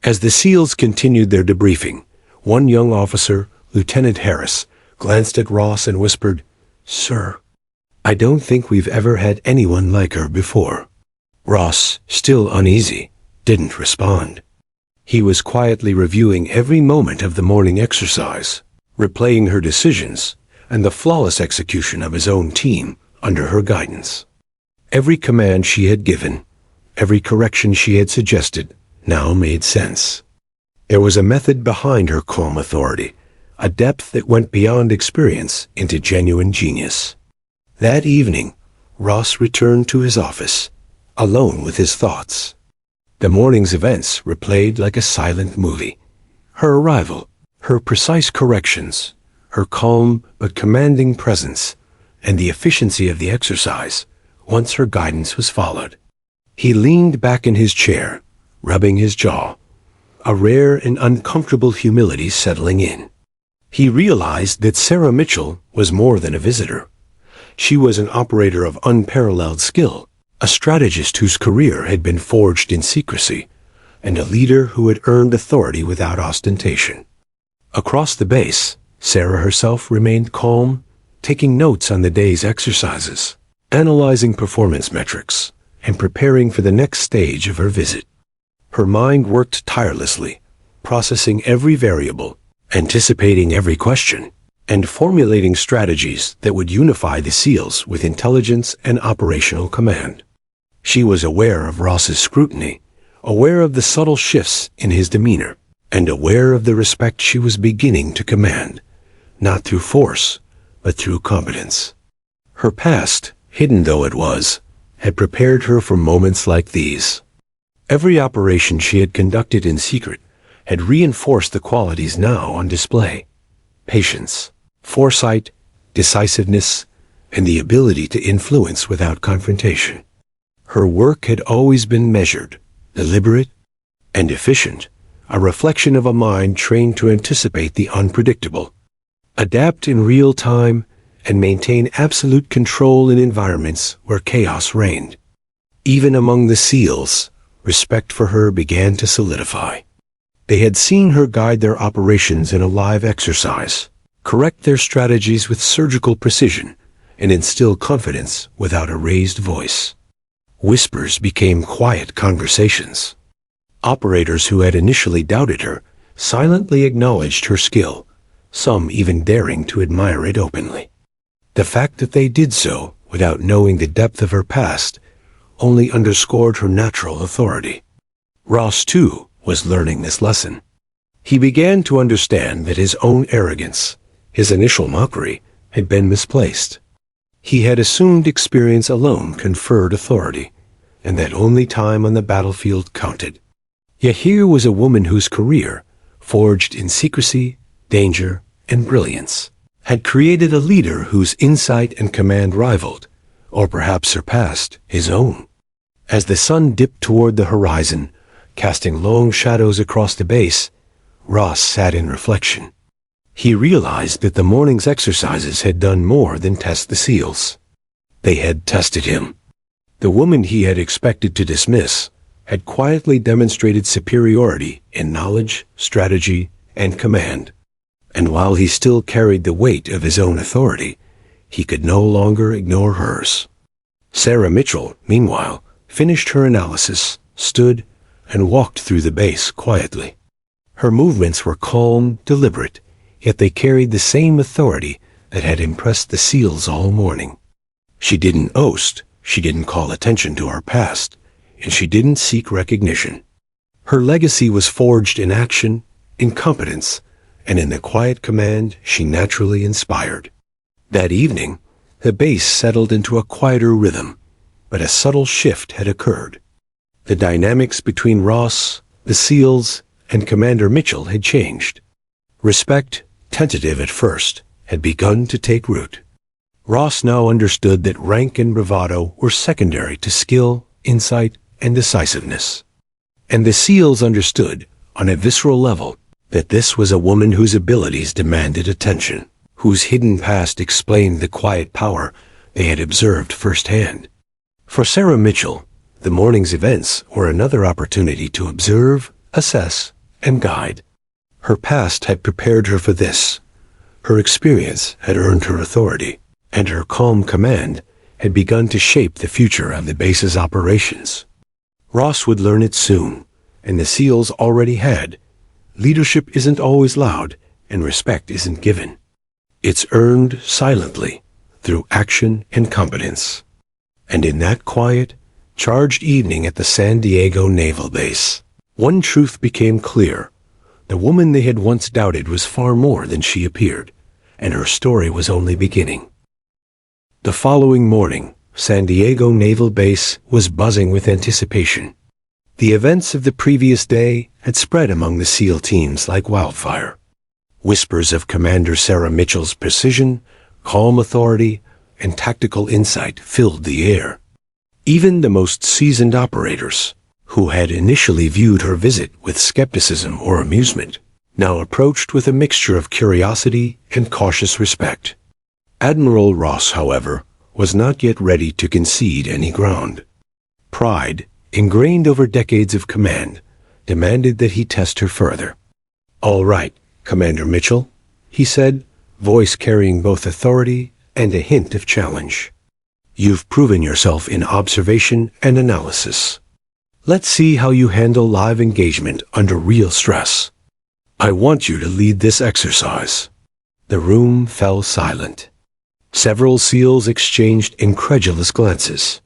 As the SEALs continued their debriefing, one young officer, Lieutenant Harris, glanced at Ross and whispered, "Sir, I don't think we've ever had anyone like her before." Ross, still uneasy, didn't respond. He was quietly reviewing every moment of the morning exercise, replaying her decisions and the flawless execution of his own team under her guidance. Every command she had given, every correction she had suggested, now made sense. There was a method behind her calm authority, a depth that went beyond experience into genuine genius. That evening, Ross returned to his office, alone with his thoughts. The morning's events replayed like a silent movie. Her arrival, her precise corrections, her calm but commanding presence, and the efficiency of the exercise, once her guidance was followed. He leaned back in his chair, rubbing his jaw, a rare and uncomfortable humility settling in. He realized that Sarah Mitchell was more than a visitor. She was an operator of unparalleled skill, a strategist whose career had been forged in secrecy, and a leader who had earned authority without ostentation. Across the base, Sarah herself remained calm, taking notes on the day's exercises, analyzing performance metrics, and preparing for the next stage of her visit. Her mind worked tirelessly, processing every variable, anticipating every question, and formulating strategies that would unify the SEALs with intelligence and operational command. She was aware of Ross's scrutiny, aware of the subtle shifts in his demeanor, and aware of the respect she was beginning to command, not through force, but through competence. Her past, hidden though it was, had prepared her for moments like these. Every operation she had conducted in secret had reinforced the qualities now on display: patience, foresight, decisiveness, and the ability to influence without confrontation. Her work had always been measured, deliberate, and efficient, a reflection of a mind trained to anticipate the unpredictable, adapt in real time, and maintain absolute control in environments where chaos reigned. Even among the SEALs, respect for her began to solidify. They had seen her guide their operations in a live exercise, correct their strategies with surgical precision, and instill confidence without a raised voice. Whispers became quiet conversations. Operators who had initially doubted her silently acknowledged her skill, some even daring to admire it openly. The fact that they did so without knowing the depth of her past only underscored her natural authority. Ross, too, was learning this lesson. He began to understand that his own arrogance, his initial mockery, had been misplaced. He had assumed experience alone conferred authority, and that only time on the battlefield counted. Yet here was a woman whose career, forged in secrecy, danger, and brilliance, had created a leader whose insight and command rivaled, or perhaps surpassed, his own. As the sun dipped toward the horizon, casting long shadows across the base, Ross sat in reflection. He realized that the morning's exercises had done more than test the SEALs. They had tested him. The woman he had expected to dismiss had quietly demonstrated superiority in knowledge, strategy, and command. And while he still carried the weight of his own authority, he could no longer ignore hers. Sarah Mitchell, meanwhile, finished her analysis, stood, and walked through the base quietly. Her movements were calm, deliberate, yet they carried the same authority that had impressed the SEALs all morning. She didn't boast, she didn't call attention to her past, and she didn't seek recognition. Her legacy was forged in action, in competence, and in the quiet command she naturally inspired. That evening, the base settled into a quieter rhythm, but a subtle shift had occurred. The dynamics between Ross, the SEALs, and Commander Mitchell had changed. Respect, tentative at first, had begun to take root. Ross now understood that rank and bravado were secondary to skill, insight, and decisiveness. And the SEALs understood, on a visceral level, that this was a woman whose abilities demanded attention, whose hidden past explained the quiet power they had observed firsthand. For Sarah Mitchell, the morning's events were another opportunity to observe, assess, and guide. Her past had prepared her for this. Her experience had earned her authority, and her calm command had begun to shape the future of the base's operations. Ross would learn it soon, and the SEALs already had. Leadership isn't always loud, and respect isn't given. It's earned silently, through action and competence. And in that quiet, charged evening at the San Diego Naval Base, one truth became clear. The The woman they had once doubted was far more than she appeared, and her story was only beginning. The following morning, San Diego Naval Base was buzzing with anticipation. The events of the previous day had spread among the SEAL teams like wildfire. Whispers of Commander Sarah Mitchell's precision, calm authority, and tactical insight filled the air. Even the most seasoned operators, who had initially viewed her visit with skepticism or amusement, now approached with a mixture of curiosity and cautious respect. Admiral Ross, however, was not yet ready to concede any ground. Pride, ingrained over decades of command, demanded that he test her further. "All right, Commander Mitchell," he said, voice carrying both authority and a hint of challenge. "You've proven yourself in observation and analysis. Let's see how you handle live engagement under real stress. I want you to lead this exercise." The room fell silent. Several SEALs exchanged incredulous glances.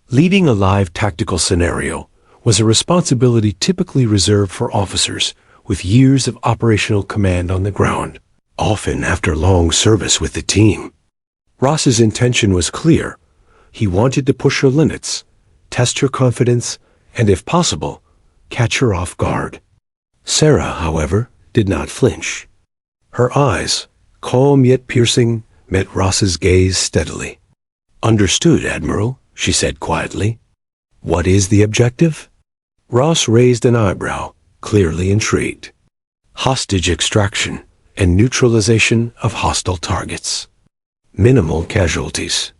Leading a live tactical scenario was a responsibility typically reserved for officers with years of operational command on the ground, often after long service with the team. Ross's intention was clear. He wanted to push her limits, test her confidence, and if possible, catch her off guard. Sarah, however, did not flinch. Her eyes, calm yet piercing, met Ross's gaze steadily. "Understood, Admiral," she said quietly. "What is the objective?" Ross raised an eyebrow, clearly intrigued. "Hostage extraction and neutralization of hostile targets. Minimal casualties.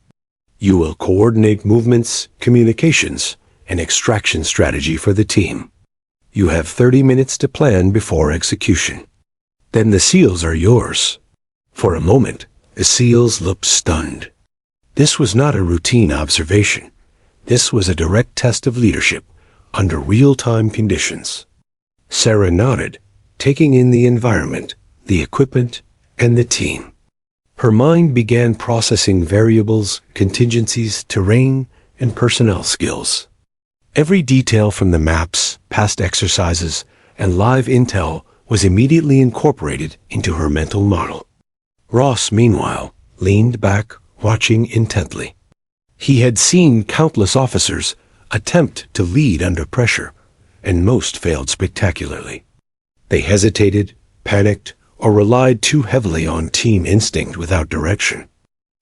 You will coordinate movements, communications, and extraction strategy for the team. You have 30 minutes to plan before execution. Then the SEALs are yours." For a moment, the SEALs looked stunned. This was not a routine observation. This was a direct test of leadership under real-time conditions. Sarah nodded, taking in the environment, the equipment, and the team. Her mind began processing variables, contingencies, terrain, and personnel skills. Every detail from the maps, past exercises, and live intel was immediately incorporated into her mental model. Ross, meanwhile, leaned back, watching intently. He had seen countless officers attempt to lead under pressure, and most failed spectacularly. They hesitated, panicked, or relied too heavily on team instinct without direction.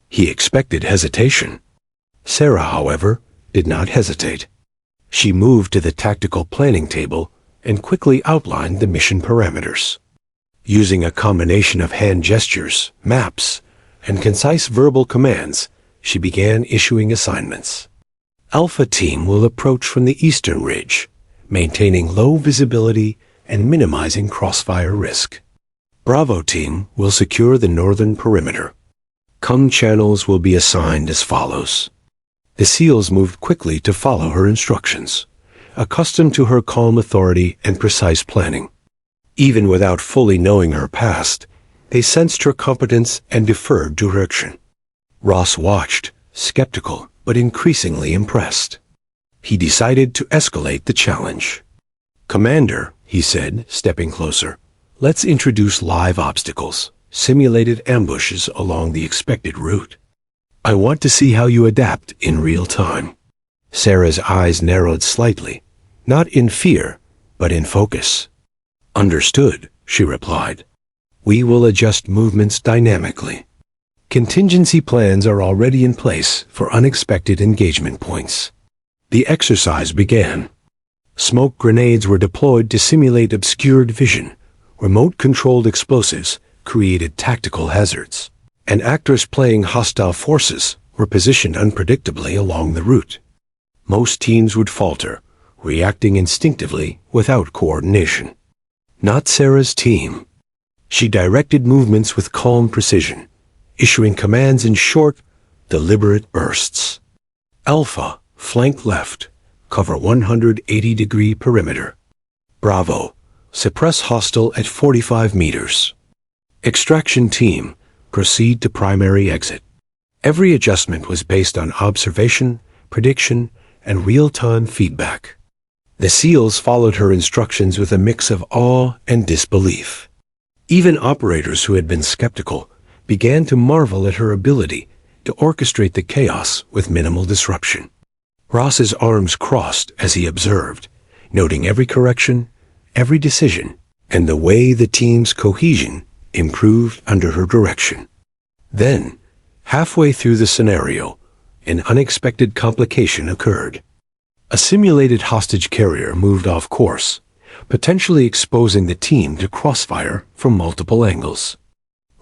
He expected hesitation. Sarah, however, did not hesitate. She moved to the tactical planning table and quickly outlined the mission parameters. Using a combination of hand gestures, maps, and concise verbal commands, she began issuing assignments. Alpha Team will approach from the eastern ridge, maintaining low visibility and minimizing crossfire risk. Bravo Team will secure the northern perimeter. Com channels will be assigned as follows. The SEALs moved quickly to follow her instructions, accustomed to her calm authority and precise planning. Even without fully knowing her past, they sensed her competence and deferred direction. Ross watched, skeptical but increasingly impressed. He decided to escalate the challenge. "Commander," he said, stepping closer, "let's introduce live obstacles, simulated ambushes along the expected route. I want to see how you adapt in real time." Sarah's eyes narrowed slightly, not in fear, but in focus. "Understood," she replied. "We will adjust movements dynamically. Contingency plans are already in place for unexpected engagement points." The exercise began. Smoke grenades were deployed to simulate obscured vision. Remote-controlled explosives created tactical hazards, and actors playing hostile forces were positioned unpredictably along the route. Most teams would falter, reacting instinctively without coordination. Not Sarah's team. She directed movements with calm precision, issuing commands in short, deliberate bursts. Alpha, flank left, cover 180-degree perimeter. Bravo, suppress hostile at 45 meters. Extraction team, proceed to primary exit. Every adjustment was based on observation, prediction, and real-time feedback. The SEALs followed her instructions with a mix of awe and disbelief. Even operators who had been skeptical began to marvel at her ability to orchestrate the chaos with minimal disruption. Ross's arms crossed as he observed, noting every correction, every decision, and the way the team's cohesion improved under her direction. Then, halfway through the scenario, an unexpected complication occurred. A simulated hostage carrier moved off course, potentially exposing the team to crossfire from multiple angles.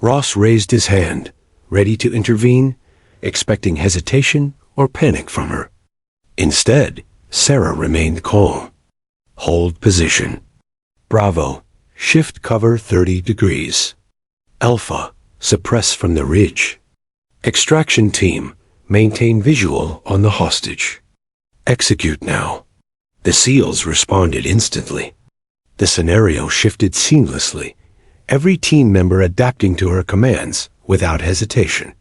Ross raised his hand, ready to intervene, expecting hesitation or panic from her. Instead, Sarah remained calm. Hold position. Bravo, shift cover 30 degrees. Alpha, suppress from the ridge. Extraction team, maintain visual on the hostage. Execute now. The SEALs responded instantly. The scenario shifted seamlessly, every team member adapting to her commands without hesitation.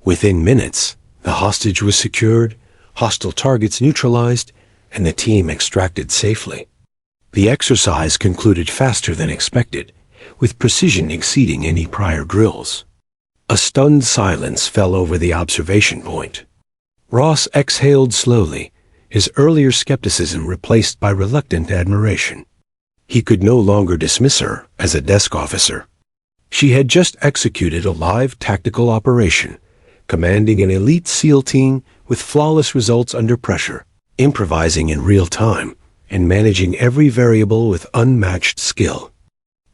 Within minutes, the hostage was secured, hostile targets neutralized, and the team extracted safely. The exercise concluded faster than expected, with precision exceeding any prior drills. A stunned silence fell over the observation point. Ross exhaled slowly, his earlier skepticism replaced by reluctant admiration. He could no longer dismiss her as a desk officer. She had just executed a live tactical operation, commanding an elite SEAL team with flawless results under pressure, improvising in real time, and managing every variable with unmatched skill.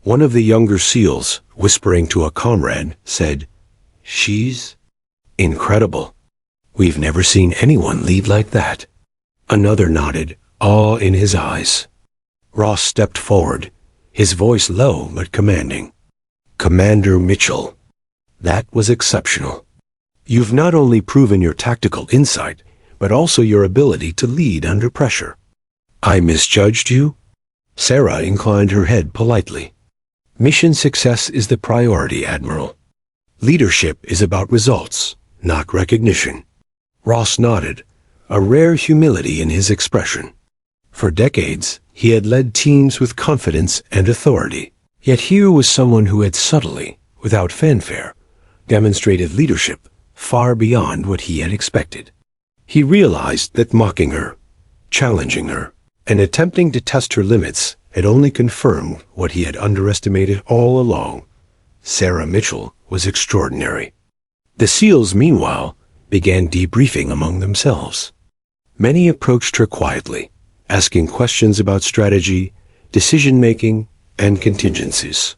One of the younger SEALs, whispering to a comrade, said, "She's incredible. We've never seen anyone lead like that." Another nodded, awe in his eyes. Ross stepped forward, his voice low but commanding. "Commander Mitchell, that was exceptional. You've not only proven your tactical insight, but also your ability to lead under pressure." "I misjudged you?" Sarah inclined her head politely. "Mission success is the priority, Admiral. Leadership is about results, not recognition." Ross nodded, a rare humility in his expression. For decades, he had led teams with confidence and authority. Yet here was someone who had subtly, without fanfare, demonstrated leadership far beyond what he had expected. He realized that mocking her, challenging her, and attempting to test her limits had only confirmed what he had underestimated all along. Sarah Mitchell was extraordinary. The SEALs, meanwhile, began debriefing among themselves. Many approached her quietly, asking questions about strategy, decision-making, and contingencies.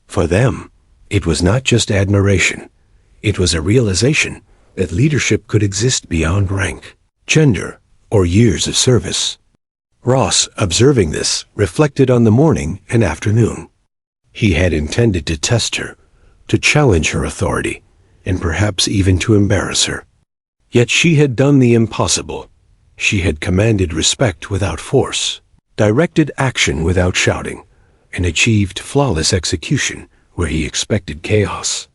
For them, it was not just admiration. It was a realization that leadership could exist beyond rank, gender, or years of service. Ross, observing this, reflected on the morning and afternoon. He had intended to test her, to challenge her authority, and perhaps even to embarrass her. Yet she had done the impossible. She had commanded respect without force, directed action without shouting, and achieved flawless execution where he expected chaos.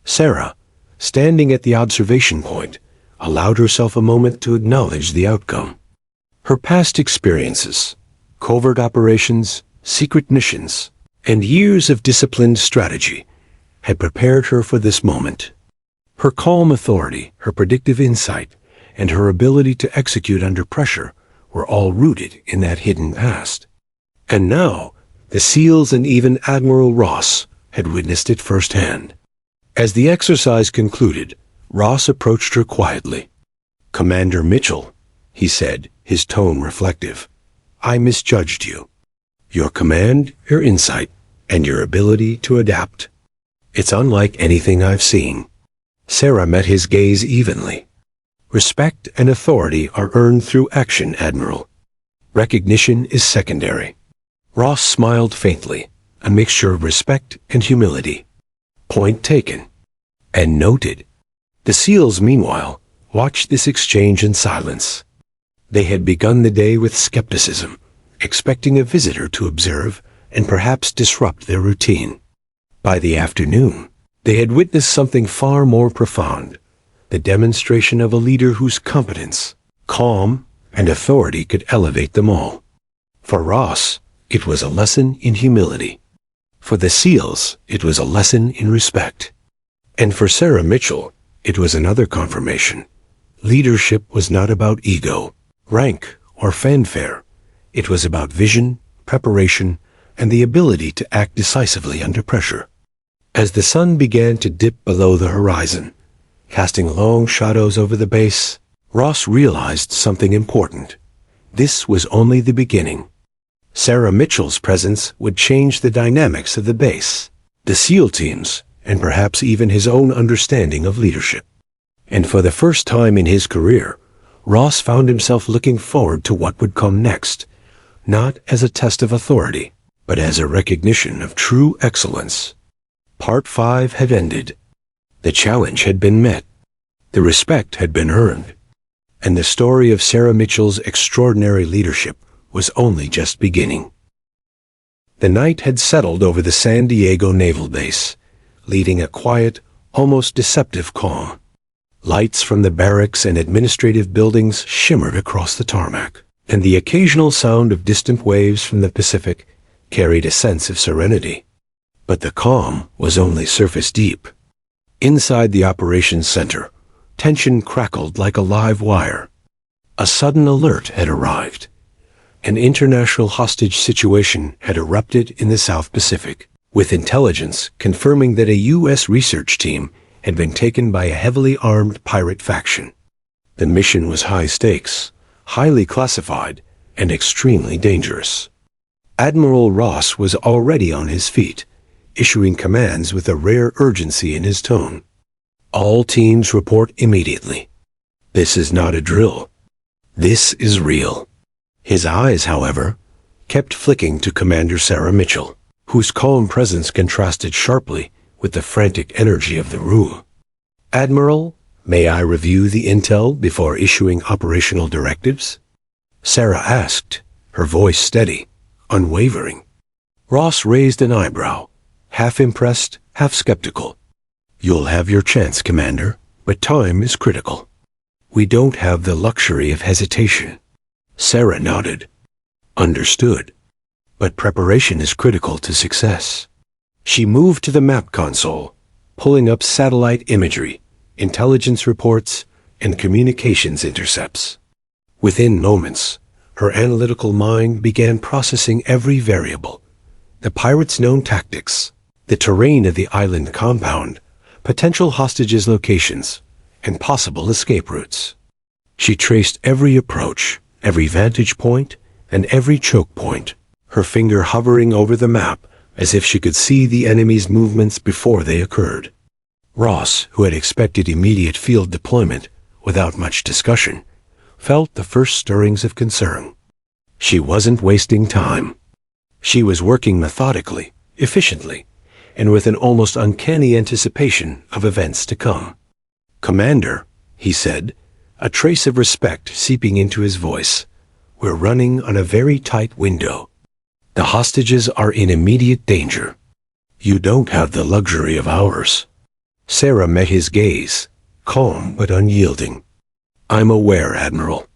Sarah, standing at the observation point, allowed herself a moment to acknowledge the outcome. Her past experiences, covert operations, secret missions, and years of disciplined strategy had prepared her for this moment. Her calm authority, her predictive insight, and her ability to execute under pressure were all rooted in that hidden past. And now, the SEALs and even Admiral Ross had witnessed it firsthand. As the exercise concluded, Ross approached her quietly. "Commander Mitchell," he said, his tone reflective, "I misjudged you. Your command, your insight, and your ability to adapt. It's unlike anything I've seen." Sarah met his gaze evenly. "Respect and authority are earned through action, Admiral. Recognition is secondary." Ross smiled faintly, a mixture of respect and humility. Point taken. And noted. The SEALs, meanwhile, watched this exchange in silence. They had begun the day with skepticism, expecting a visitor to observe and perhaps disrupt their routine. By the afternoon, they had witnessed something far more profound, the demonstration of a leader whose competence, calm, and authority could elevate them all. For Ross, it was a lesson in humility. For the SEALs, it was a lesson in respect. And for Sarah Mitchell, it was another confirmation. Leadership was not about ego, rank, or fanfare. It was about vision, preparation, and the ability to act decisively under pressure. As the sun began to dip below the horizon, casting long shadows over the base, Ross realized something important. This was only the beginning. Sarah Mitchell's presence would change the dynamics of the base, the SEAL teams, and perhaps even his own understanding of leadership. And for the first time in his career, Ross found himself looking forward to what would come next, not as a test of authority, but as a recognition of true excellence. Part 5 had ended. The challenge had been met. The respect had been earned. And the story of Sarah Mitchell's extraordinary leadership was only just beginning. The night had settled over the San Diego Naval Base, leaving a quiet, almost deceptive calm. Lights from the barracks and administrative buildings shimmered across the tarmac, and the occasional sound of distant waves from the Pacific carried a sense of serenity. But the calm was only surface deep. Inside the operations center, tension crackled like a live wire. A sudden alert had arrived. An international hostage situation had erupted in the South Pacific, with intelligence confirming that a U.S. research team had been taken by a heavily armed pirate faction. The mission was high stakes, highly classified, and extremely dangerous. Admiral Ross was already on his feet, issuing commands with a rare urgency in his tone. All teams report immediately. This is not a drill. This is real. His eyes, however, kept flicking to Commander Sarah Mitchell, whose calm presence contrasted sharply with the frantic energy of the room. Admiral, may I review the intel before issuing operational directives? Sarah asked, her voice steady, unwavering. Ross raised an eyebrow, half impressed, half skeptical. You'll have your chance, Commander, but time is critical. We don't have the luxury of hesitation. Sarah nodded. Understood. But preparation is critical to success. She moved to the map console, pulling up satellite imagery, intelligence reports, and communications intercepts. Within moments, her analytical mind began processing every variable. The pirates' known tactics, the terrain of the island compound, potential hostages' locations, and possible escape routes. She traced every approach, every vantage point, and every choke point, her finger hovering over the map as if she could see the enemy's movements before they occurred. Ross, who had expected immediate field deployment without much discussion, felt the first stirrings of concern. She wasn't wasting time. She was working methodically, efficiently, and with an almost uncanny anticipation of events to come. Commander, he said, a trace of respect seeping into his voice, we're running on a very tight window. The hostages are in immediate danger. You don't have the luxury of hours. Sarah met his gaze, calm but unyielding. I'm aware, Admiral,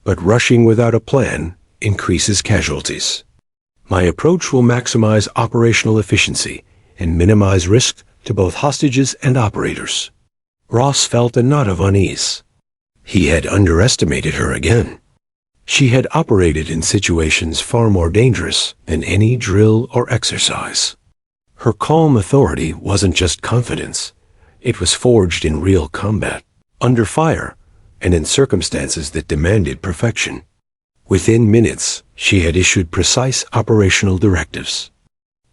but rushing without a plan increases casualties. My approach will maximize operational efficiency and minimize risk to both hostages and operators. Ross felt a knot of unease. He had underestimated her again. She had operated in situations far more dangerous than any drill or exercise. Her calm authority wasn't just confidence. It was forged in real combat, under fire, and in circumstances that demanded perfection. Within minutes, she had issued precise operational directives.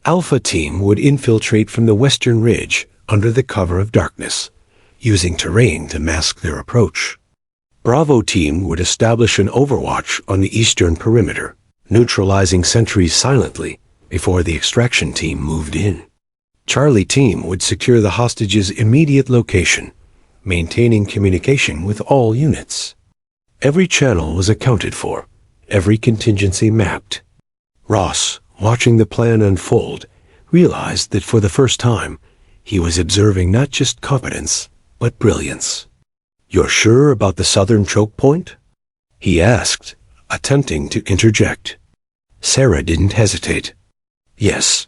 Alpha Team would infiltrate from the western ridge under the cover of darkness, using terrain to mask their approach. Bravo Team would establish an overwatch on the eastern perimeter, neutralizing sentries silently before the extraction team moved in. Charlie Team would secure the hostage's immediate location, maintaining communication with all units. Every channel was accounted for, every contingency mapped. Ross, watching the plan unfold, realized that for the first time, he was observing not just competence, but brilliance. You're sure about the southern choke point? He asked, attempting to interject. Sarah didn't hesitate. Yes,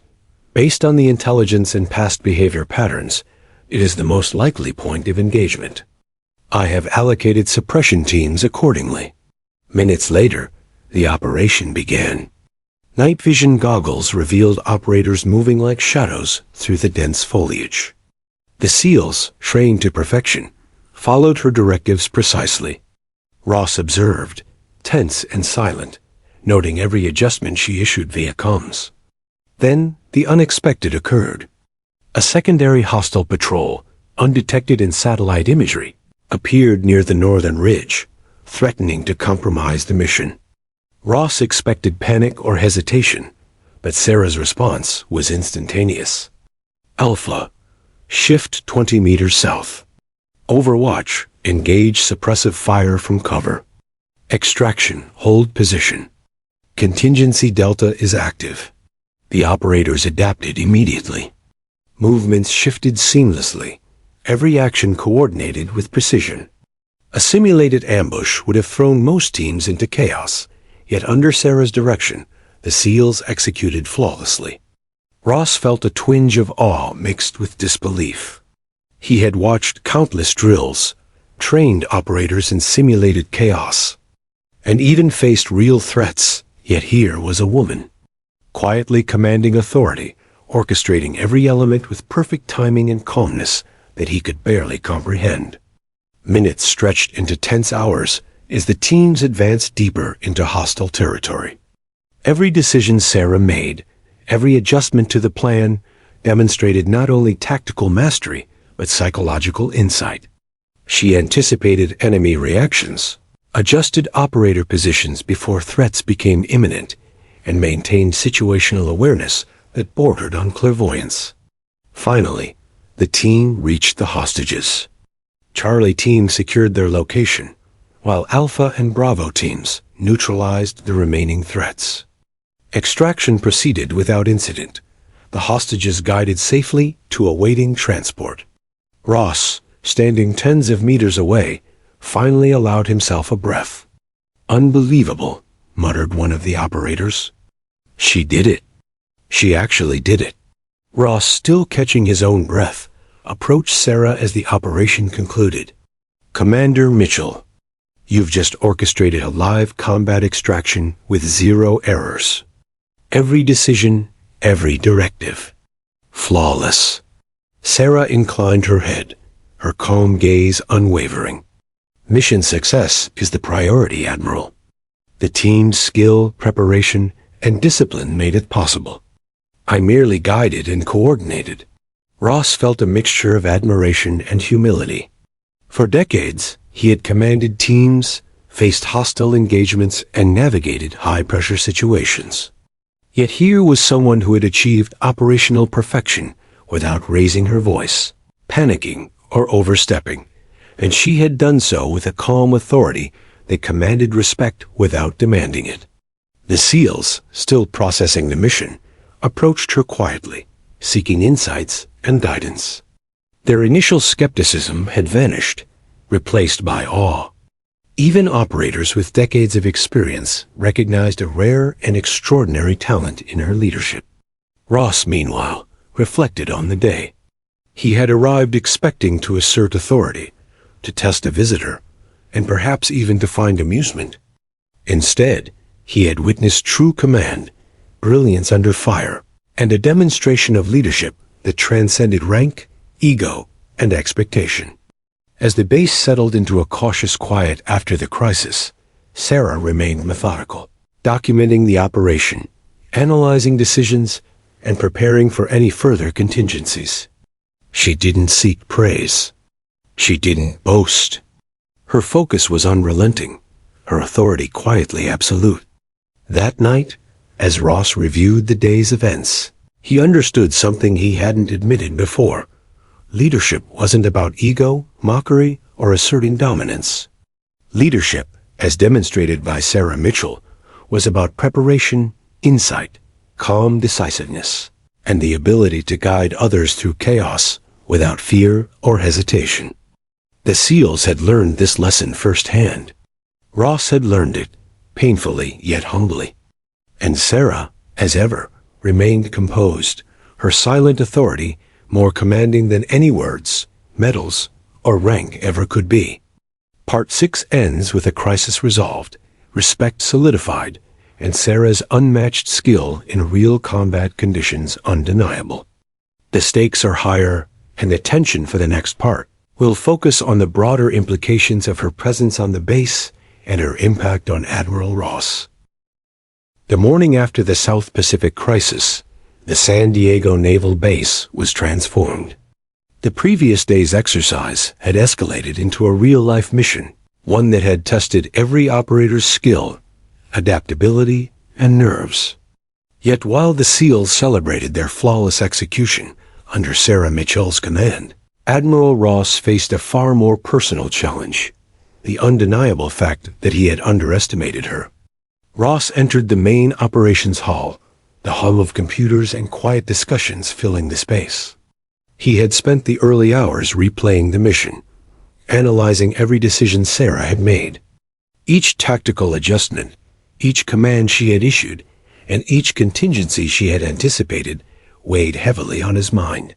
based on the intelligence and past behavior patterns, it is the most likely point of engagement. I have allocated suppression teams accordingly. Minutes later, the operation began. Night vision goggles revealed operators moving like shadows through the dense foliage. The SEALs, trained to perfection, followed her directives precisely. Ross observed, tense and silent, noting every adjustment she issued via comms. Then, the unexpected occurred. A secondary hostile patrol, undetected in satellite imagery, appeared near the northern ridge, threatening to compromise the mission. Ross expected panic or hesitation, but Sarah's response was instantaneous. Alpha, shift 20 meters south. Overwatch, engage suppressive fire from cover. Extraction, hold position. Contingency Delta is active. The operators adapted immediately. Movements shifted seamlessly, every action coordinated with precision. A simulated ambush would have thrown most teams into chaos, yet under Sarah's direction, the SEALs executed flawlessly. Ross felt a twinge of awe mixed with disbelief. He had watched countless drills, trained operators in simulated chaos, and even faced real threats, yet here was a woman, quietly commanding authority, orchestrating every element with perfect timing and calmness that he could barely comprehend. Minutes stretched into tense hours as the teams advanced deeper into hostile territory. Every decision Sarah made, every adjustment to the plan, demonstrated not only tactical mastery, but psychological insight. She anticipated enemy reactions, adjusted operator positions before threats became imminent, and maintained situational awareness that bordered on clairvoyance. Finally, the team reached the hostages. Charlie team secured their location, while Alpha and Bravo teams neutralized the remaining threats. Extraction proceeded without incident, the hostages guided safely to awaiting transport. Ross, standing tens of meters away, finally allowed himself a breath. "Unbelievable," muttered one of the operators. "She did it. She actually did it." Ross, still catching his own breath, approached Sarah as the operation concluded. "Commander Mitchell, you've just orchestrated a live combat extraction with 0 errors. Every decision, every directive. Flawless." Sarah inclined her head, her calm gaze unwavering. "Mission success is the priority, Admiral. The team's skill, preparation, and discipline made it possible. I merely guided and coordinated." Ross felt a mixture of admiration and humility. For decades, he had commanded teams, faced hostile engagements, and navigated high-pressure situations. Yet here was someone who had achieved operational perfection without raising her voice, panicking, or overstepping, and she had done so with a calm authority that commanded respect without demanding it. The SEALs, still processing the mission, approached her quietly, seeking insights and guidance. Their initial skepticism had vanished, replaced by awe. Even operators with decades of experience recognized a rare and extraordinary talent in her leadership. Ross, meanwhile, reflected on the day. He had arrived expecting to assert authority, to test a visitor, and perhaps even to find amusement. Instead, he had witnessed true command, brilliance under fire, and a demonstration of leadership that transcended rank, ego, and expectation. As the base settled into a cautious quiet after the crisis, Sarah remained methodical, documenting the operation, analyzing decisions, and preparing for any further contingencies. She didn't seek praise. She didn't boast. Her focus was unrelenting, her authority quietly absolute. That night, as Ross reviewed the day's events, he understood something he hadn't admitted before. Leadership wasn't about ego, mockery, or asserting dominance. Leadership, as demonstrated by Sarah Mitchell, was about preparation, insight, calm decisiveness, and the ability to guide others through chaos without fear or hesitation. The SEALs had learned this lesson firsthand. Ross had learned it, painfully yet humbly. And Sarah, as ever, remained composed, her silent authority more commanding than any words, medals, or rank ever could be. Part 6 ends with a crisis resolved, respect solidified, and Sarah's unmatched skill in real combat conditions undeniable. The stakes are higher, and the tension for the next part will focus on the broader implications of her presence on the base and her impact on Admiral Ross. The morning after the South Pacific crisis, the San Diego Naval Base was transformed. The previous day's exercise had escalated into a real-life mission, one that had tested every operator's skill, adaptability, and nerves. Yet while the SEALs celebrated their flawless execution under Sarah Mitchell's command, Admiral Ross faced a far more personal challenge, the undeniable fact that he had underestimated her. Ross entered the main operations hall, the hum of computers and quiet discussions filling the space. He had spent the early hours replaying the mission, analyzing every decision Sarah had made. Each tactical adjustment, each command she had issued, and each contingency she had anticipated weighed heavily on his mind.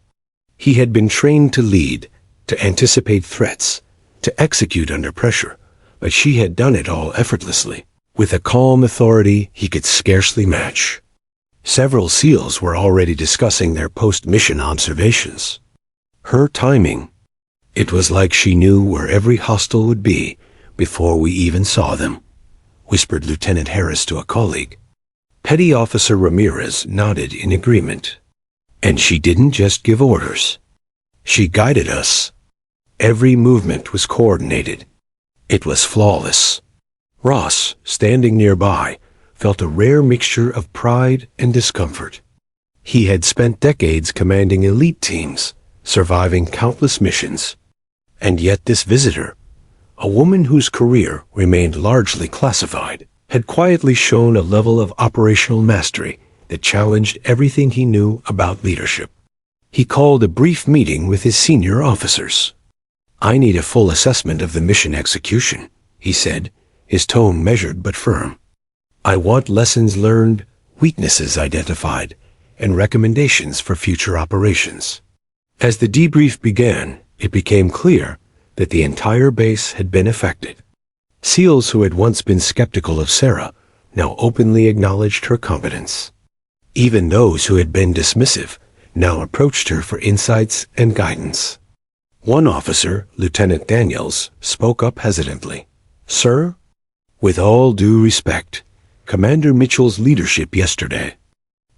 He had been trained to lead, to anticipate threats, to execute under pressure, but she had done it all effortlessly, with a calm authority he could scarcely match. Several SEALs were already discussing their post-mission observations. Her timing. It was like she knew where every hostile would be before we even saw them, whispered Lieutenant Harris to a colleague. Petty Officer Ramirez nodded in agreement. And she didn't just give orders. She guided us. Every movement was coordinated. It was flawless. Ross, standing nearby, felt a rare mixture of pride and discomfort. He had spent decades commanding elite teams, surviving countless missions. And yet this visitor, a woman whose career remained largely classified, had quietly shown a level of operational mastery that challenged everything he knew about leadership. He called a brief meeting with his senior officers. "I need a full assessment of the mission execution," he said, his tone measured but firm. "I want lessons learned, weaknesses identified, and recommendations for future operations." As the debrief began, it became clear that the entire base had been affected. SEALs who had once been skeptical of Sarah now openly acknowledged her competence. Even those who had been dismissive now approached her for insights and guidance. One officer, Lieutenant Daniels, spoke up hesitantly. "Sir, with all due respect, Commander Mitchell's leadership yesterday,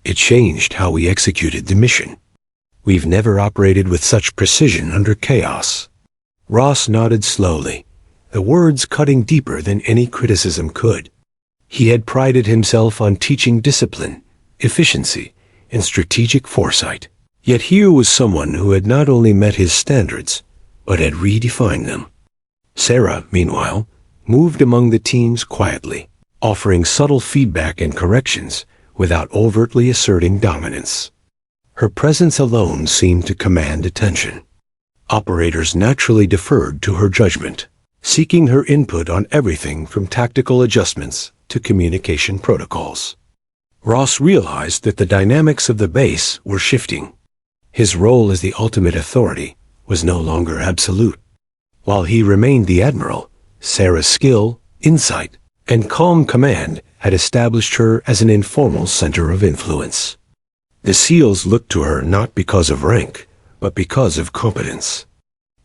it changed how we executed the mission. We've never operated with such precision under chaos." Ross nodded slowly, the words cutting deeper than any criticism could. He had prided himself on teaching discipline, efficiency, and strategic foresight. Yet here was someone who had not only met his standards, but had redefined them. Sarah, meanwhile, moved among the teams quietly, offering subtle feedback and corrections without overtly asserting dominance. Her presence alone seemed to command attention. Operators naturally deferred to her judgment, seeking her input on everything from tactical adjustments to communication protocols. Ross realized that the dynamics of the base were shifting. His role as the ultimate authority was no longer absolute. While he remained the Admiral, Sarah's skill, insight, and calm command had established her as an informal center of influence. The SEALs looked to her not because of rank, but because of competence.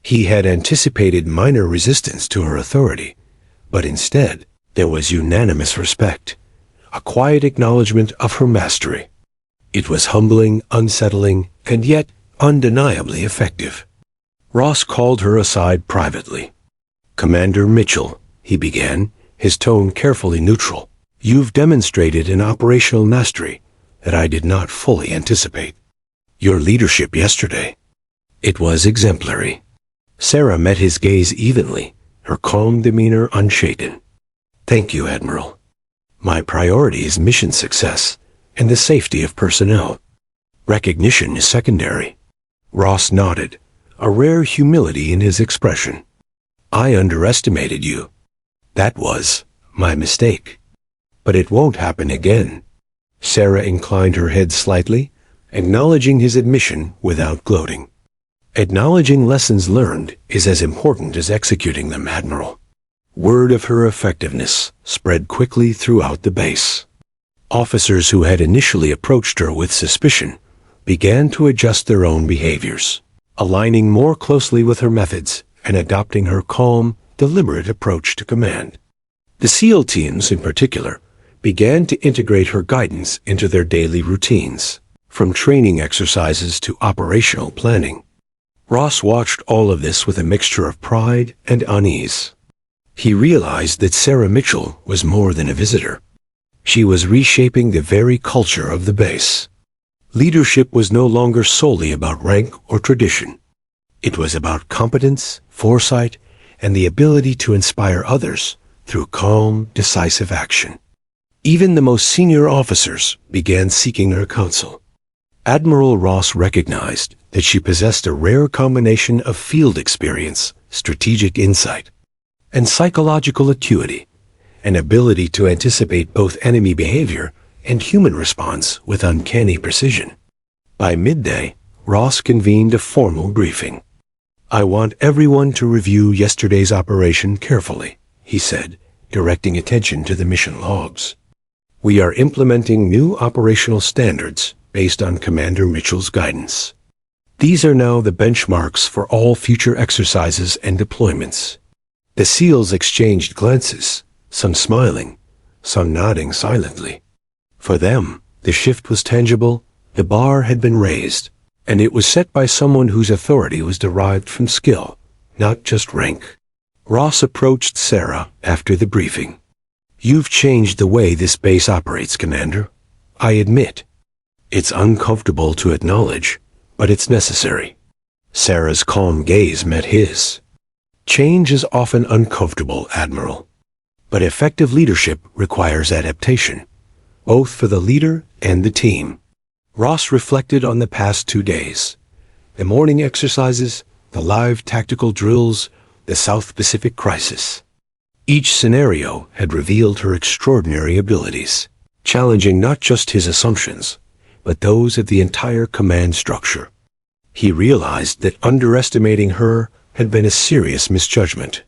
He had anticipated minor resistance to her authority, but instead there was unanimous respect, a quiet acknowledgement of her mastery. It was humbling, unsettling, and yet undeniably effective. Ross called her aside privately. "Commander Mitchell," he began, his tone carefully neutral, "you've demonstrated an operational mastery that I did not fully anticipate. Your leadership yesterday, it was exemplary." Sarah met his gaze evenly, her calm demeanor unshaken. "Thank you, Admiral. My priority is mission success and the safety of personnel. Recognition is secondary." Ross nodded, a rare humility in his expression. "I underestimated you. That was my mistake. But it won't happen again." Sarah inclined her head slightly, acknowledging his admission without gloating. Acknowledging lessons learned is as important as executing them, Admiral. Word of her effectiveness spread quickly throughout the base. Officers who had initially approached her with suspicion began to adjust their own behaviors, aligning more closely with her methods and adopting her calm, deliberate approach to command. The SEAL teams, in particular, began to integrate her guidance into their daily routines, from training exercises to operational planning. Ross watched all of this with a mixture of pride and unease. He realized that Sarah Mitchell was more than a visitor. She was reshaping the very culture of the base. Leadership was no longer solely about rank or tradition. It was about competence, foresight, and the ability to inspire others through calm, decisive action. Even the most senior officers began seeking her counsel. Admiral Ross recognized that she possessed a rare combination of field experience, strategic insight, and psychological acuity, an ability to anticipate both enemy behavior and human response with uncanny precision. By midday, Ross convened a formal briefing. "I want everyone to review yesterday's operation carefully," he said, directing attention to the mission logs. "We are implementing new operational standards based on Commander Mitchell's guidance. These are now the benchmarks for all future exercises and deployments." The SEALs exchanged glances, some smiling, some nodding silently. For them, the shift was tangible, the bar had been raised, and it was set by someone whose authority was derived from skill, not just rank. Ross approached Sarah after the briefing. "You've changed the way this base operates, Commander. I admit. It's uncomfortable to acknowledge, but it's necessary." Sarah's calm gaze met his. "Change is often uncomfortable, Admiral. But effective leadership requires adaptation, both for the leader and the team." Ross reflected on the past 2 days. The morning exercises, the live tactical drills, the South Pacific crisis. Each scenario had revealed her extraordinary abilities, challenging not just his assumptions, but those of the entire command structure. He realized that underestimating her had been a serious misjudgment.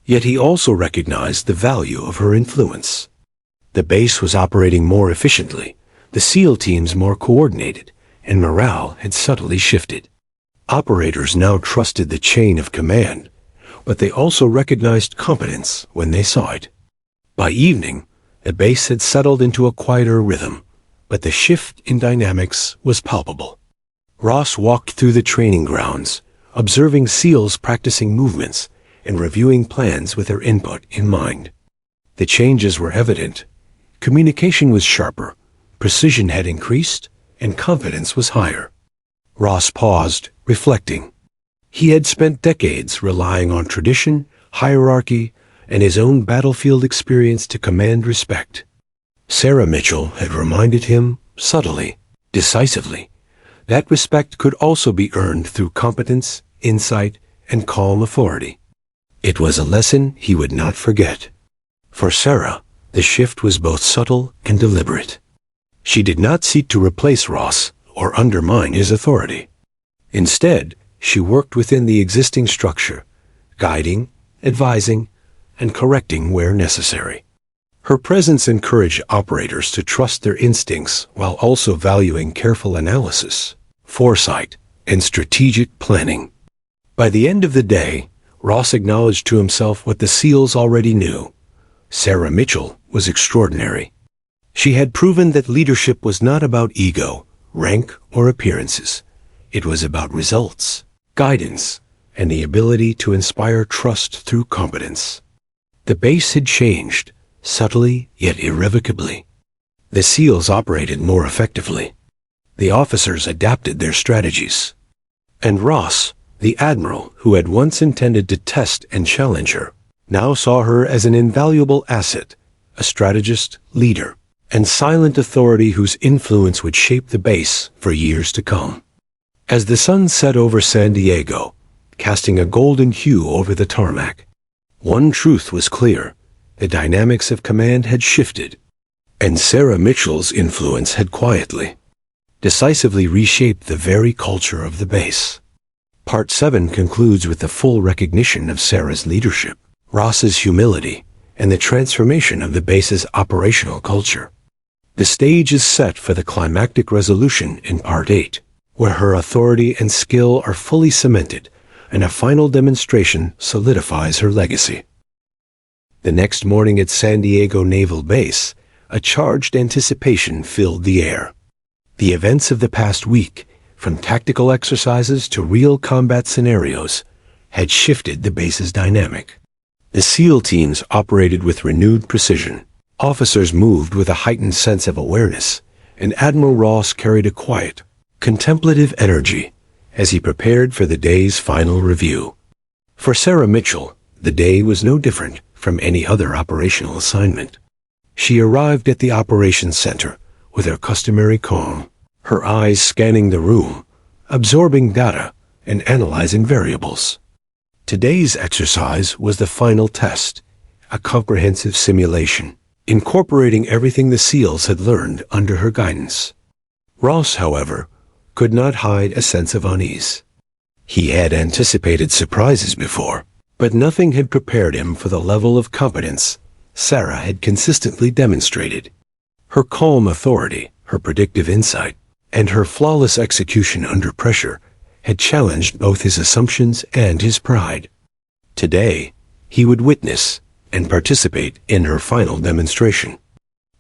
Yet he also recognized the value of her influence. The base was operating more efficiently, the SEAL teams more coordinated, and morale had subtly shifted. Operators now trusted the chain of command, but they also recognized competence when they saw it. By evening, the base had settled into a quieter rhythm, but the shift in dynamics was palpable. Ross walked through the training grounds, observing SEALs practicing movements and reviewing plans with their input in mind. The changes were evident. Communication was sharper, precision had increased, and confidence was higher. Ross paused, reflecting. He had spent decades relying on tradition, hierarchy, and his own battlefield experience to command respect. Sarah Mitchell had reminded him, subtly, decisively, that respect could also be earned through competence, insight, and calm authority. It was a lesson he would not forget. For Sarah, the shift was both subtle and deliberate. She did not seek to replace Ross or undermine his authority. Instead, she worked within the existing structure, guiding, advising, and correcting where necessary. Her presence encouraged operators to trust their instincts while also valuing careful analysis, foresight, and strategic planning. By the end of the day, Ross acknowledged to himself what the SEALs already knew. Sarah Mitchell was extraordinary. She had proven that leadership was not about ego, rank, or appearances. It was about results, guidance, and the ability to inspire trust through competence. The base had changed, subtly yet irrevocably. The SEALs operated more effectively. The officers adapted their strategies. And Ross, the Admiral who had once intended to test and challenge her, now saw her as an invaluable asset, a strategist, leader, and silent authority whose influence would shape the base for years to come. As the sun set over San Diego, casting a golden hue over the tarmac, one truth was clear: the dynamics of command had shifted. And Sarah Mitchell's influence had quietly, decisively reshaped the very culture of the base. Part 7 concludes with the full recognition of Sarah's leadership, Ross's humility, and the transformation of the base's operational culture. The stage is set for the climactic resolution in Part 8, where her authority and skill are fully cemented, and a final demonstration solidifies her legacy. The next morning at San Diego Naval Base, a charged anticipation filled the air. The events of the past week, from tactical exercises to real combat scenarios, had shifted the base's dynamic. The SEAL teams operated with renewed precision. Officers moved with a heightened sense of awareness, and Admiral Ross carried a quiet, contemplative energy as he prepared for the day's final review. For Sarah Mitchell, the day was no different from any other operational assignment. She arrived at the operations center with her customary calm, her eyes scanning the room, absorbing data and analyzing variables. Today's exercise was the final test, a comprehensive simulation, incorporating everything the SEALs had learned under her guidance. Ross, however, could not hide a sense of unease. He had anticipated surprises before, but nothing had prepared him for the level of competence Sarah had consistently demonstrated. Her calm authority, her predictive insight, and her flawless execution under pressure had challenged both his assumptions and his pride. Today, he would witness and participate in her final demonstration.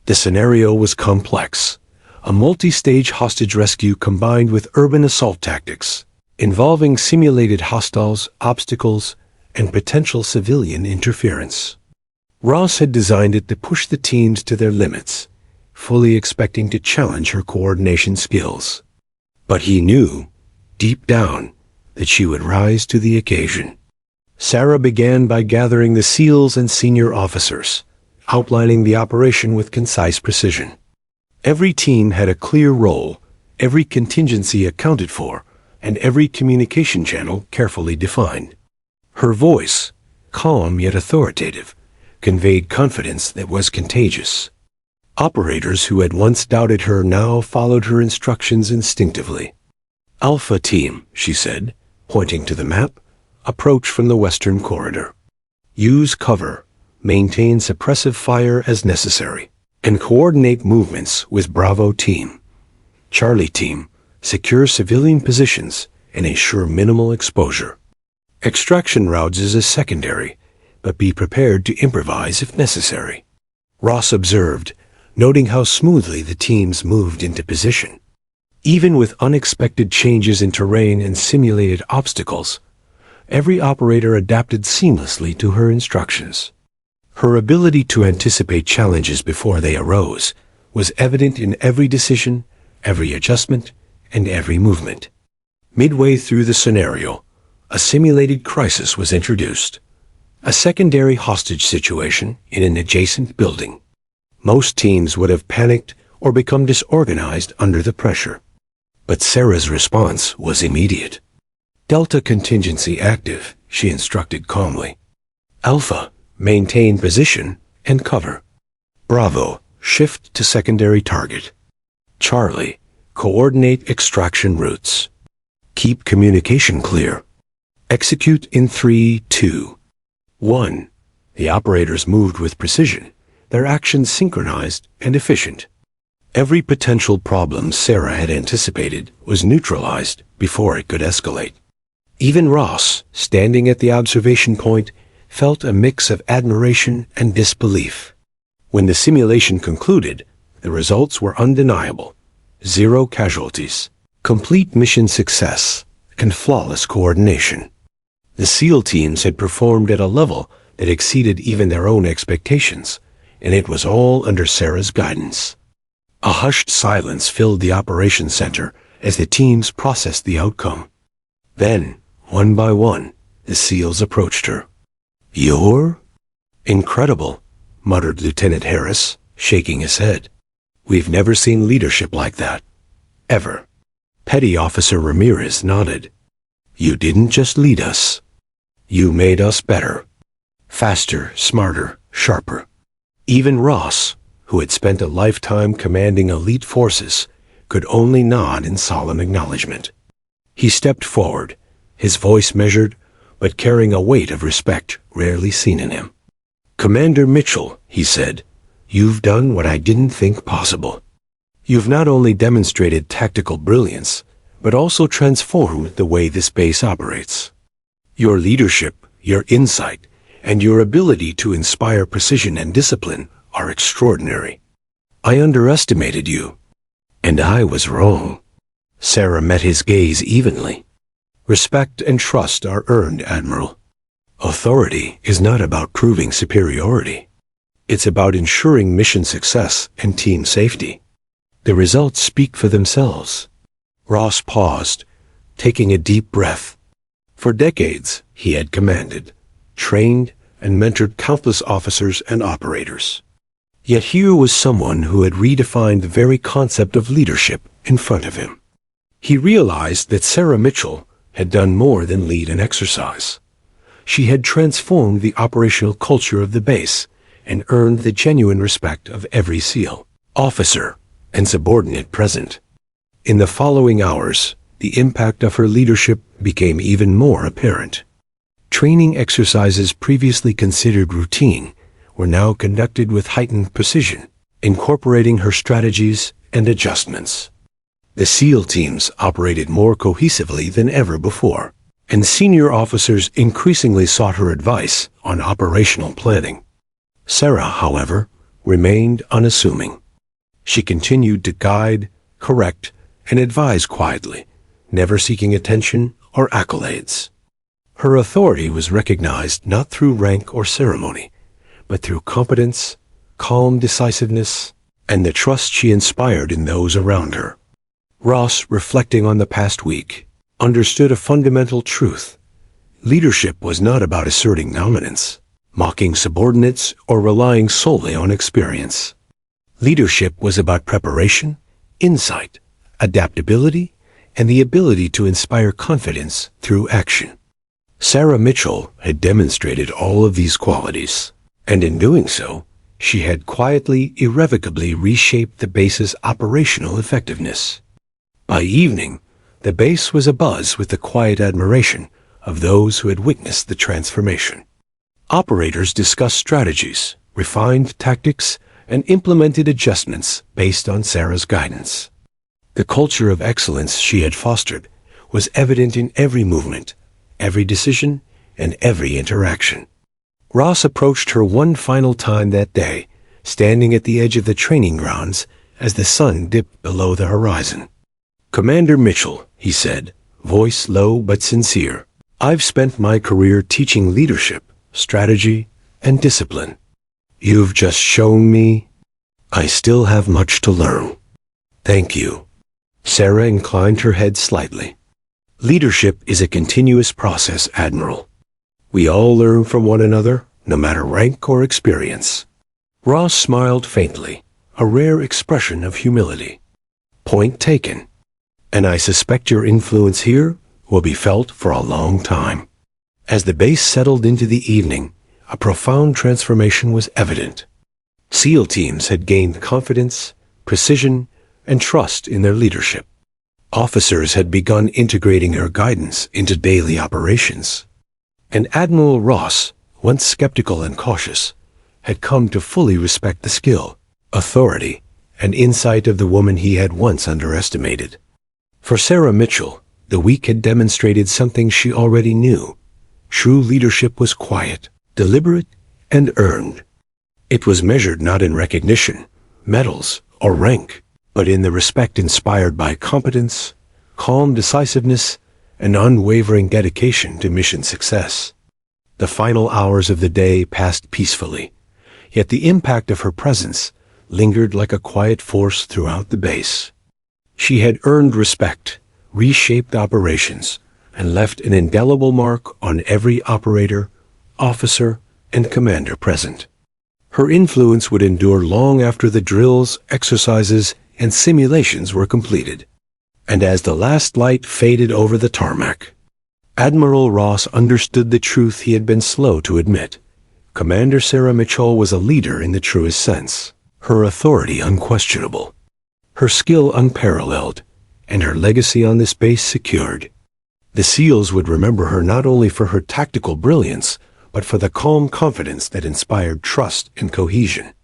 The scenario was complex, a multi-stage hostage rescue combined with urban assault tactics, involving simulated hostiles, obstacles, and potential civilian interference. Ross had designed it to push the teams to their limits, fully expecting to challenge her coordination skills. But he knew, deep down, that she would rise to the occasion. Sarah began by gathering the SEALs and senior officers, outlining the operation with concise precision. Every team had a clear role, every contingency accounted for, and every communication channel carefully defined. Her voice, calm yet authoritative, conveyed confidence that was contagious. Operators who had once doubted her now followed her instructions instinctively. "Alpha Team," she said, pointing to the map, "approach from the western corridor. Use cover, maintain suppressive fire as necessary, and coordinate movements with Bravo Team. Charlie Team, secure civilian positions and ensure minimal exposure. Extraction routes is secondary, but be prepared to improvise if necessary." Ross observed, noting how smoothly the teams moved into position. Even with unexpected changes in terrain and simulated obstacles, every operator adapted seamlessly to her instructions. Her ability to anticipate challenges before they arose was evident in every decision, every adjustment, and every movement. Midway through the scenario, a simulated crisis was introduced. A secondary hostage situation in an adjacent building. Most teams would have panicked or become disorganized under the pressure. But Sarah's response was immediate. "Delta contingency active," she instructed calmly. "Alpha, maintain position and cover. Bravo, shift to secondary target. Charlie, coordinate extraction routes. Keep communication clear. Execute in 3, 2, 1. The operators moved with precision, their actions synchronized and efficient. Every potential problem Sarah had anticipated was neutralized before it could escalate. Even Ross, standing at the observation point, felt a mix of admiration and disbelief. When the simulation concluded, the results were undeniable. 0 casualties, complete mission success, and flawless coordination. The SEAL teams had performed at a level that exceeded even their own expectations, and it was all under Sarah's guidance. A hushed silence filled the operations center as the teams processed the outcome. Then, one by one, the SEALs approached her. "You're?" "Incredible," muttered Lieutenant Harris, shaking his head. "We've never seen leadership like that. Ever." Petty Officer Ramirez nodded. "You didn't just lead us. You made us better. Faster, smarter, sharper." Even Ross, who had spent a lifetime commanding elite forces, could only nod in solemn acknowledgement. He stepped forward, his voice measured, but carrying a weight of respect rarely seen in him. "Commander Mitchell," he said, "you've done what I didn't think possible. You've not only demonstrated tactical brilliance, but also transformed the way this base operates. Your leadership, your insight, and your ability to inspire precision and discipline are extraordinary. I underestimated you, and I was wrong." Sarah met his gaze evenly. "Respect and trust are earned, Admiral. Authority is not about proving superiority. It's about ensuring mission success and team safety. The results speak for themselves." Ross paused, taking a deep breath. For decades, he had commanded, trained, and mentored countless officers and operators. Yet here was someone who had redefined the very concept of leadership in front of him. He realized that Sarah Mitchell had done more than lead an exercise. She had transformed the operational culture of the base and earned the genuine respect of every SEAL, officer, and subordinate present. In the following hours, the impact of her leadership became even more apparent. Training exercises previously considered routine were now conducted with heightened precision, incorporating her strategies and adjustments. The SEAL teams operated more cohesively than ever before, and senior officers increasingly sought her advice on operational planning. Sarah, however, remained unassuming. She continued to guide, correct, and advise quietly, never seeking attention or accolades. Her authority was recognized not through rank or ceremony, but through competence, calm decisiveness, and the trust she inspired in those around her. Ross, reflecting on the past week, understood a fundamental truth. Leadership was not about asserting dominance, mocking subordinates, or relying solely on experience. Leadership was about preparation, insight, adaptability, and the ability to inspire confidence through action. Sarah Mitchell had demonstrated all of these qualities, and in doing so, she had quietly, irrevocably reshaped the base's operational effectiveness. By evening, the base was abuzz with the quiet admiration of those who had witnessed the transformation. Operators discussed strategies, refined tactics, and implemented adjustments based on Sarah's guidance. The culture of excellence she had fostered was evident in every movement, every decision, and every interaction. Ross approached her one final time that day, standing at the edge of the training grounds as the sun dipped below the horizon. "Commander Mitchell," he said, voice low but sincere, "I've spent my career teaching leadership, strategy, and discipline. You've just shown me I still have much to learn. Thank you." Sarah inclined her head slightly. "Leadership is a continuous process, Admiral. We all learn from one another, no matter rank or experience." Ross smiled faintly, a rare expression of humility. "Point taken. And I suspect your influence here will be felt for a long time." As the base settled into the evening, a profound transformation was evident. SEAL teams had gained confidence, precision, and trust in their leadership. Officers had begun integrating her guidance into daily operations. And Admiral Ross, once skeptical and cautious, had come to fully respect the skill, authority, and insight of the woman he had once underestimated. For Sarah Mitchell, the week had demonstrated something she already knew. True leadership was quiet, deliberate, and earned. It was measured not in recognition, medals, or rank, but in the respect inspired by competence, calm decisiveness, and unwavering dedication to mission success. The final hours of the day passed peacefully, yet the impact of her presence lingered like a quiet force throughout the base. She had earned respect, reshaped operations, and left an indelible mark on every operator, officer, and commander present. Her influence would endure long after the drills, exercises, and simulations were completed. And as the last light faded over the tarmac, Admiral Ross understood the truth he had been slow to admit. Commander Sarah Mitchell was a leader in the truest sense. her authority unquestionable, her skill unparalleled, and her legacy on this base secured. The SEALs would remember her not only for her tactical brilliance, but for the calm confidence that inspired trust and cohesion.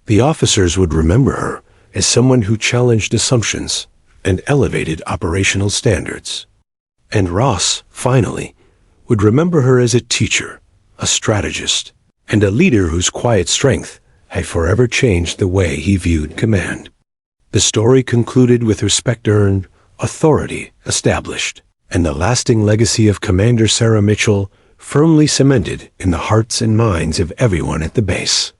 The officers would remember her as someone who challenged assumptions and elevated operational standards. And Ross, finally, would remember her as a teacher, a strategist, and a leader whose quiet strength had forever changed the way he viewed command. The story concluded with respect earned, authority established, and the lasting legacy of Commander Sarah Mitchell firmly cemented in the hearts and minds of everyone at the base.